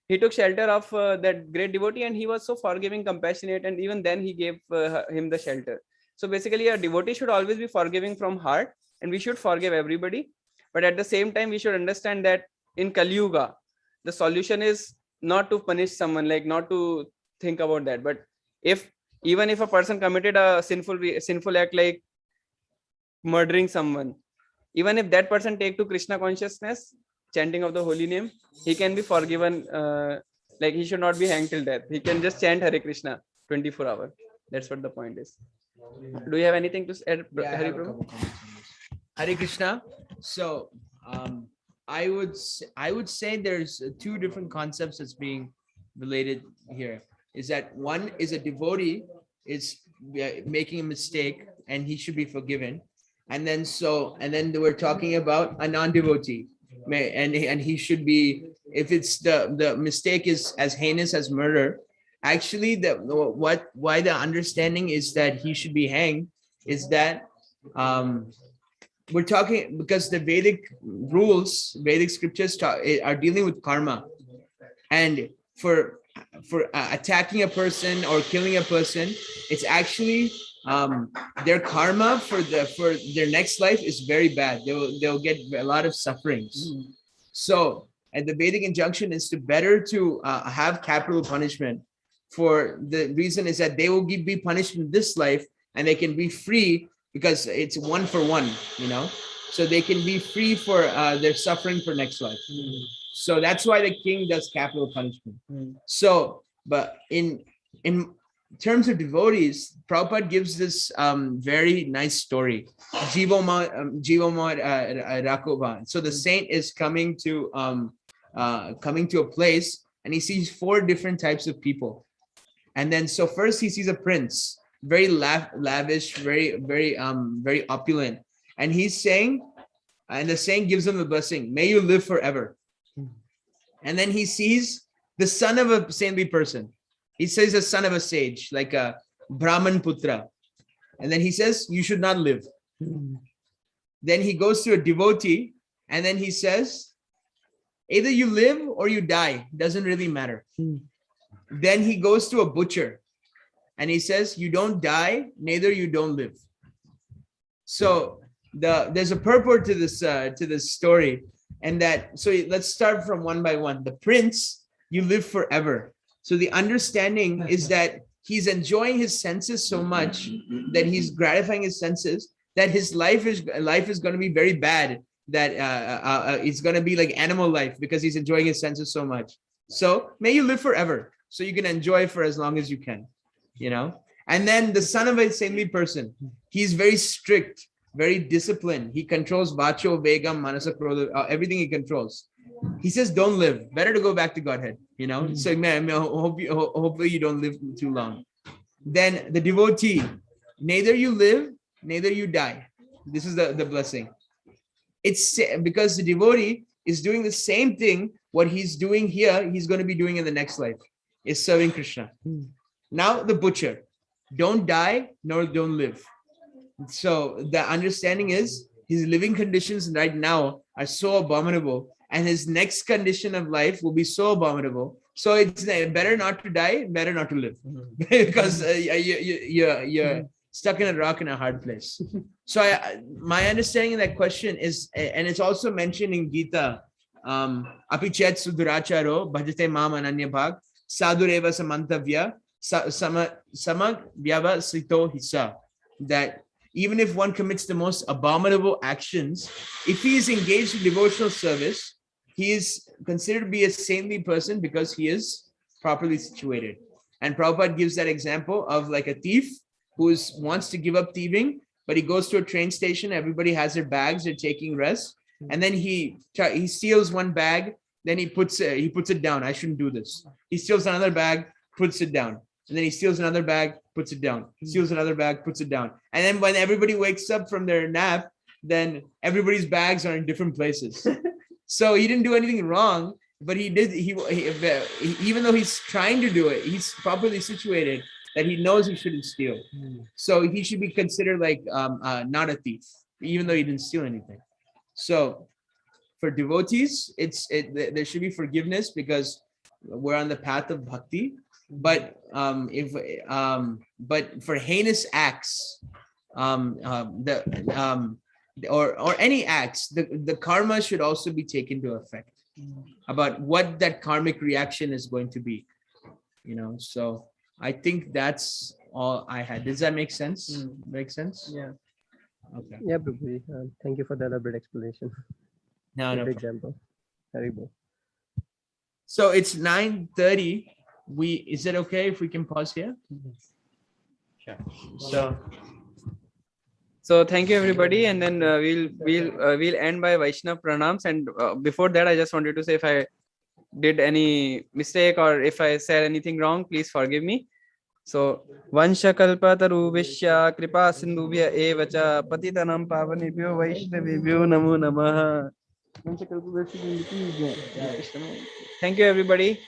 he took shelter of that great devotee, and he was so forgiving, compassionate, and even then he gave him the shelter. So basically, a devotee should always be forgiving from heart, and we should forgive everybody. But at the same time, we should understand that in Kali Yuga, the solution is not to punish someone, like not to think about that. But even if a person committed a sinful act like murdering someone, even if that person take to Krishna consciousness, chanting of the holy name, he can be forgiven. Like he should not be hanged till death. He can just chant Hare Krishna 24 hours. That's what the point is. Do you have anything to add, Yeah, I Hare have a Prabhu? couple comments on this. Hare Krishna. So I would say there's two different concepts that's being related here. Is that one is a devotee is making a mistake and he should be forgiven, and then we're talking about a non-devotee, and he should be, if it's the mistake is as heinous as murder. Actually, why the understanding is that he should be hanged is that we're talking because the Vedic scriptures are dealing with karma, and for attacking a person or killing a person, it's actually their karma for their next life is very bad. They'll get a lot of sufferings. So, and the Vedic injunction is to better to have capital punishment. For the reason is that they will be punished in this life, and they can be free because it's one for one, so they can be free for their suffering for next life. So that's why the king does capital punishment. So, but in terms of devotees, Prabhupada gives this very nice story. Jivomad Rakova. So the saint is coming to a place, and he sees 4 different types of people. And then so first he sees a prince, very lavish, very opulent, and he's saying, and the saint gives him the blessing, may you live forever. And then he sees the son of a saintly person. He says the son of a sage, like a Brahman Putra. And then he says, you should not live. Then he goes to a devotee, and then he says, either you live or you die. Doesn't really matter. Then he goes to a butcher, and he says, you don't die, neither you don't live. So there's a purport to this story. And so let's start from one by one. The prince, you live forever. So the understanding is that he's enjoying his senses so much, that he's gratifying his senses, that his life is going to be very bad, that it's going to be like animal life because he's enjoying his senses so much. So may you live forever, so you can enjoy for as long as you can, And then the son of a saintly person, he's very strict, very disciplined. He controls vacho, vegam, manasa, krodha, everything he controls. He says, don't live. Better to go back to Godhead, So hopefully you don't live too long. Then the devotee, neither you live, neither you die. This is the blessing. It's because the devotee is doing the same thing. What he's doing here, he's going to be doing in the next life, is serving Krishna. Now the butcher, don't die, nor don't live. So the understanding is his living conditions right now are so abominable, and his next condition of life will be so abominable. So it's better not to die, better not to live, because you're stuck in a rock in a hard place. So my understanding of that question is, and it's also mentioned in Gita, apichet suduracharo bhajate mam ananya bhag sadureva samantavya samag vyava srito hisa, that even if one commits the most abominable actions, if he is engaged in devotional service, he is considered to be a saintly person because he is properly situated. And Prabhupada gives that example of like a thief who wants to give up thieving, but he goes to a train station, everybody has their bags, they're taking rest, and then he steals one bag, then he puts it down. I shouldn't do this. He steals another bag, puts it down. And then he steals another bag, puts it down. Steals another bag, puts it down. And then when everybody wakes up from their nap, then everybody's bags are in different places. So he didn't do anything wrong, but he did. He even though he's trying to do it, he's properly situated that he knows he shouldn't steal. So he should be considered like not a thief, even though he didn't steal anything. So for devotees, there should be forgiveness because we're on the path of bhakti. But but for heinous acts, or any acts, the karma should also be taken into effect about what that karmic reaction is going to be. So I think that's all I had. Does that make sense? Make sense? Yeah. Okay. Yeah, Prabhuji. Thank you for the elaborate explanation. No, no. Good example. Very good. So it's 9:30. Is it okay if we can pause here? Sure. So thank you everybody, and then we'll end by Vaishnav pranams. And before that, I just wanted to say if I did any mistake or if I said anything wrong, please forgive me. So Vansha kalpataru vishya kripa sindhubhya evacha patitanam pavanebhyo vaishnavebhyo namo namaha. Thank you everybody.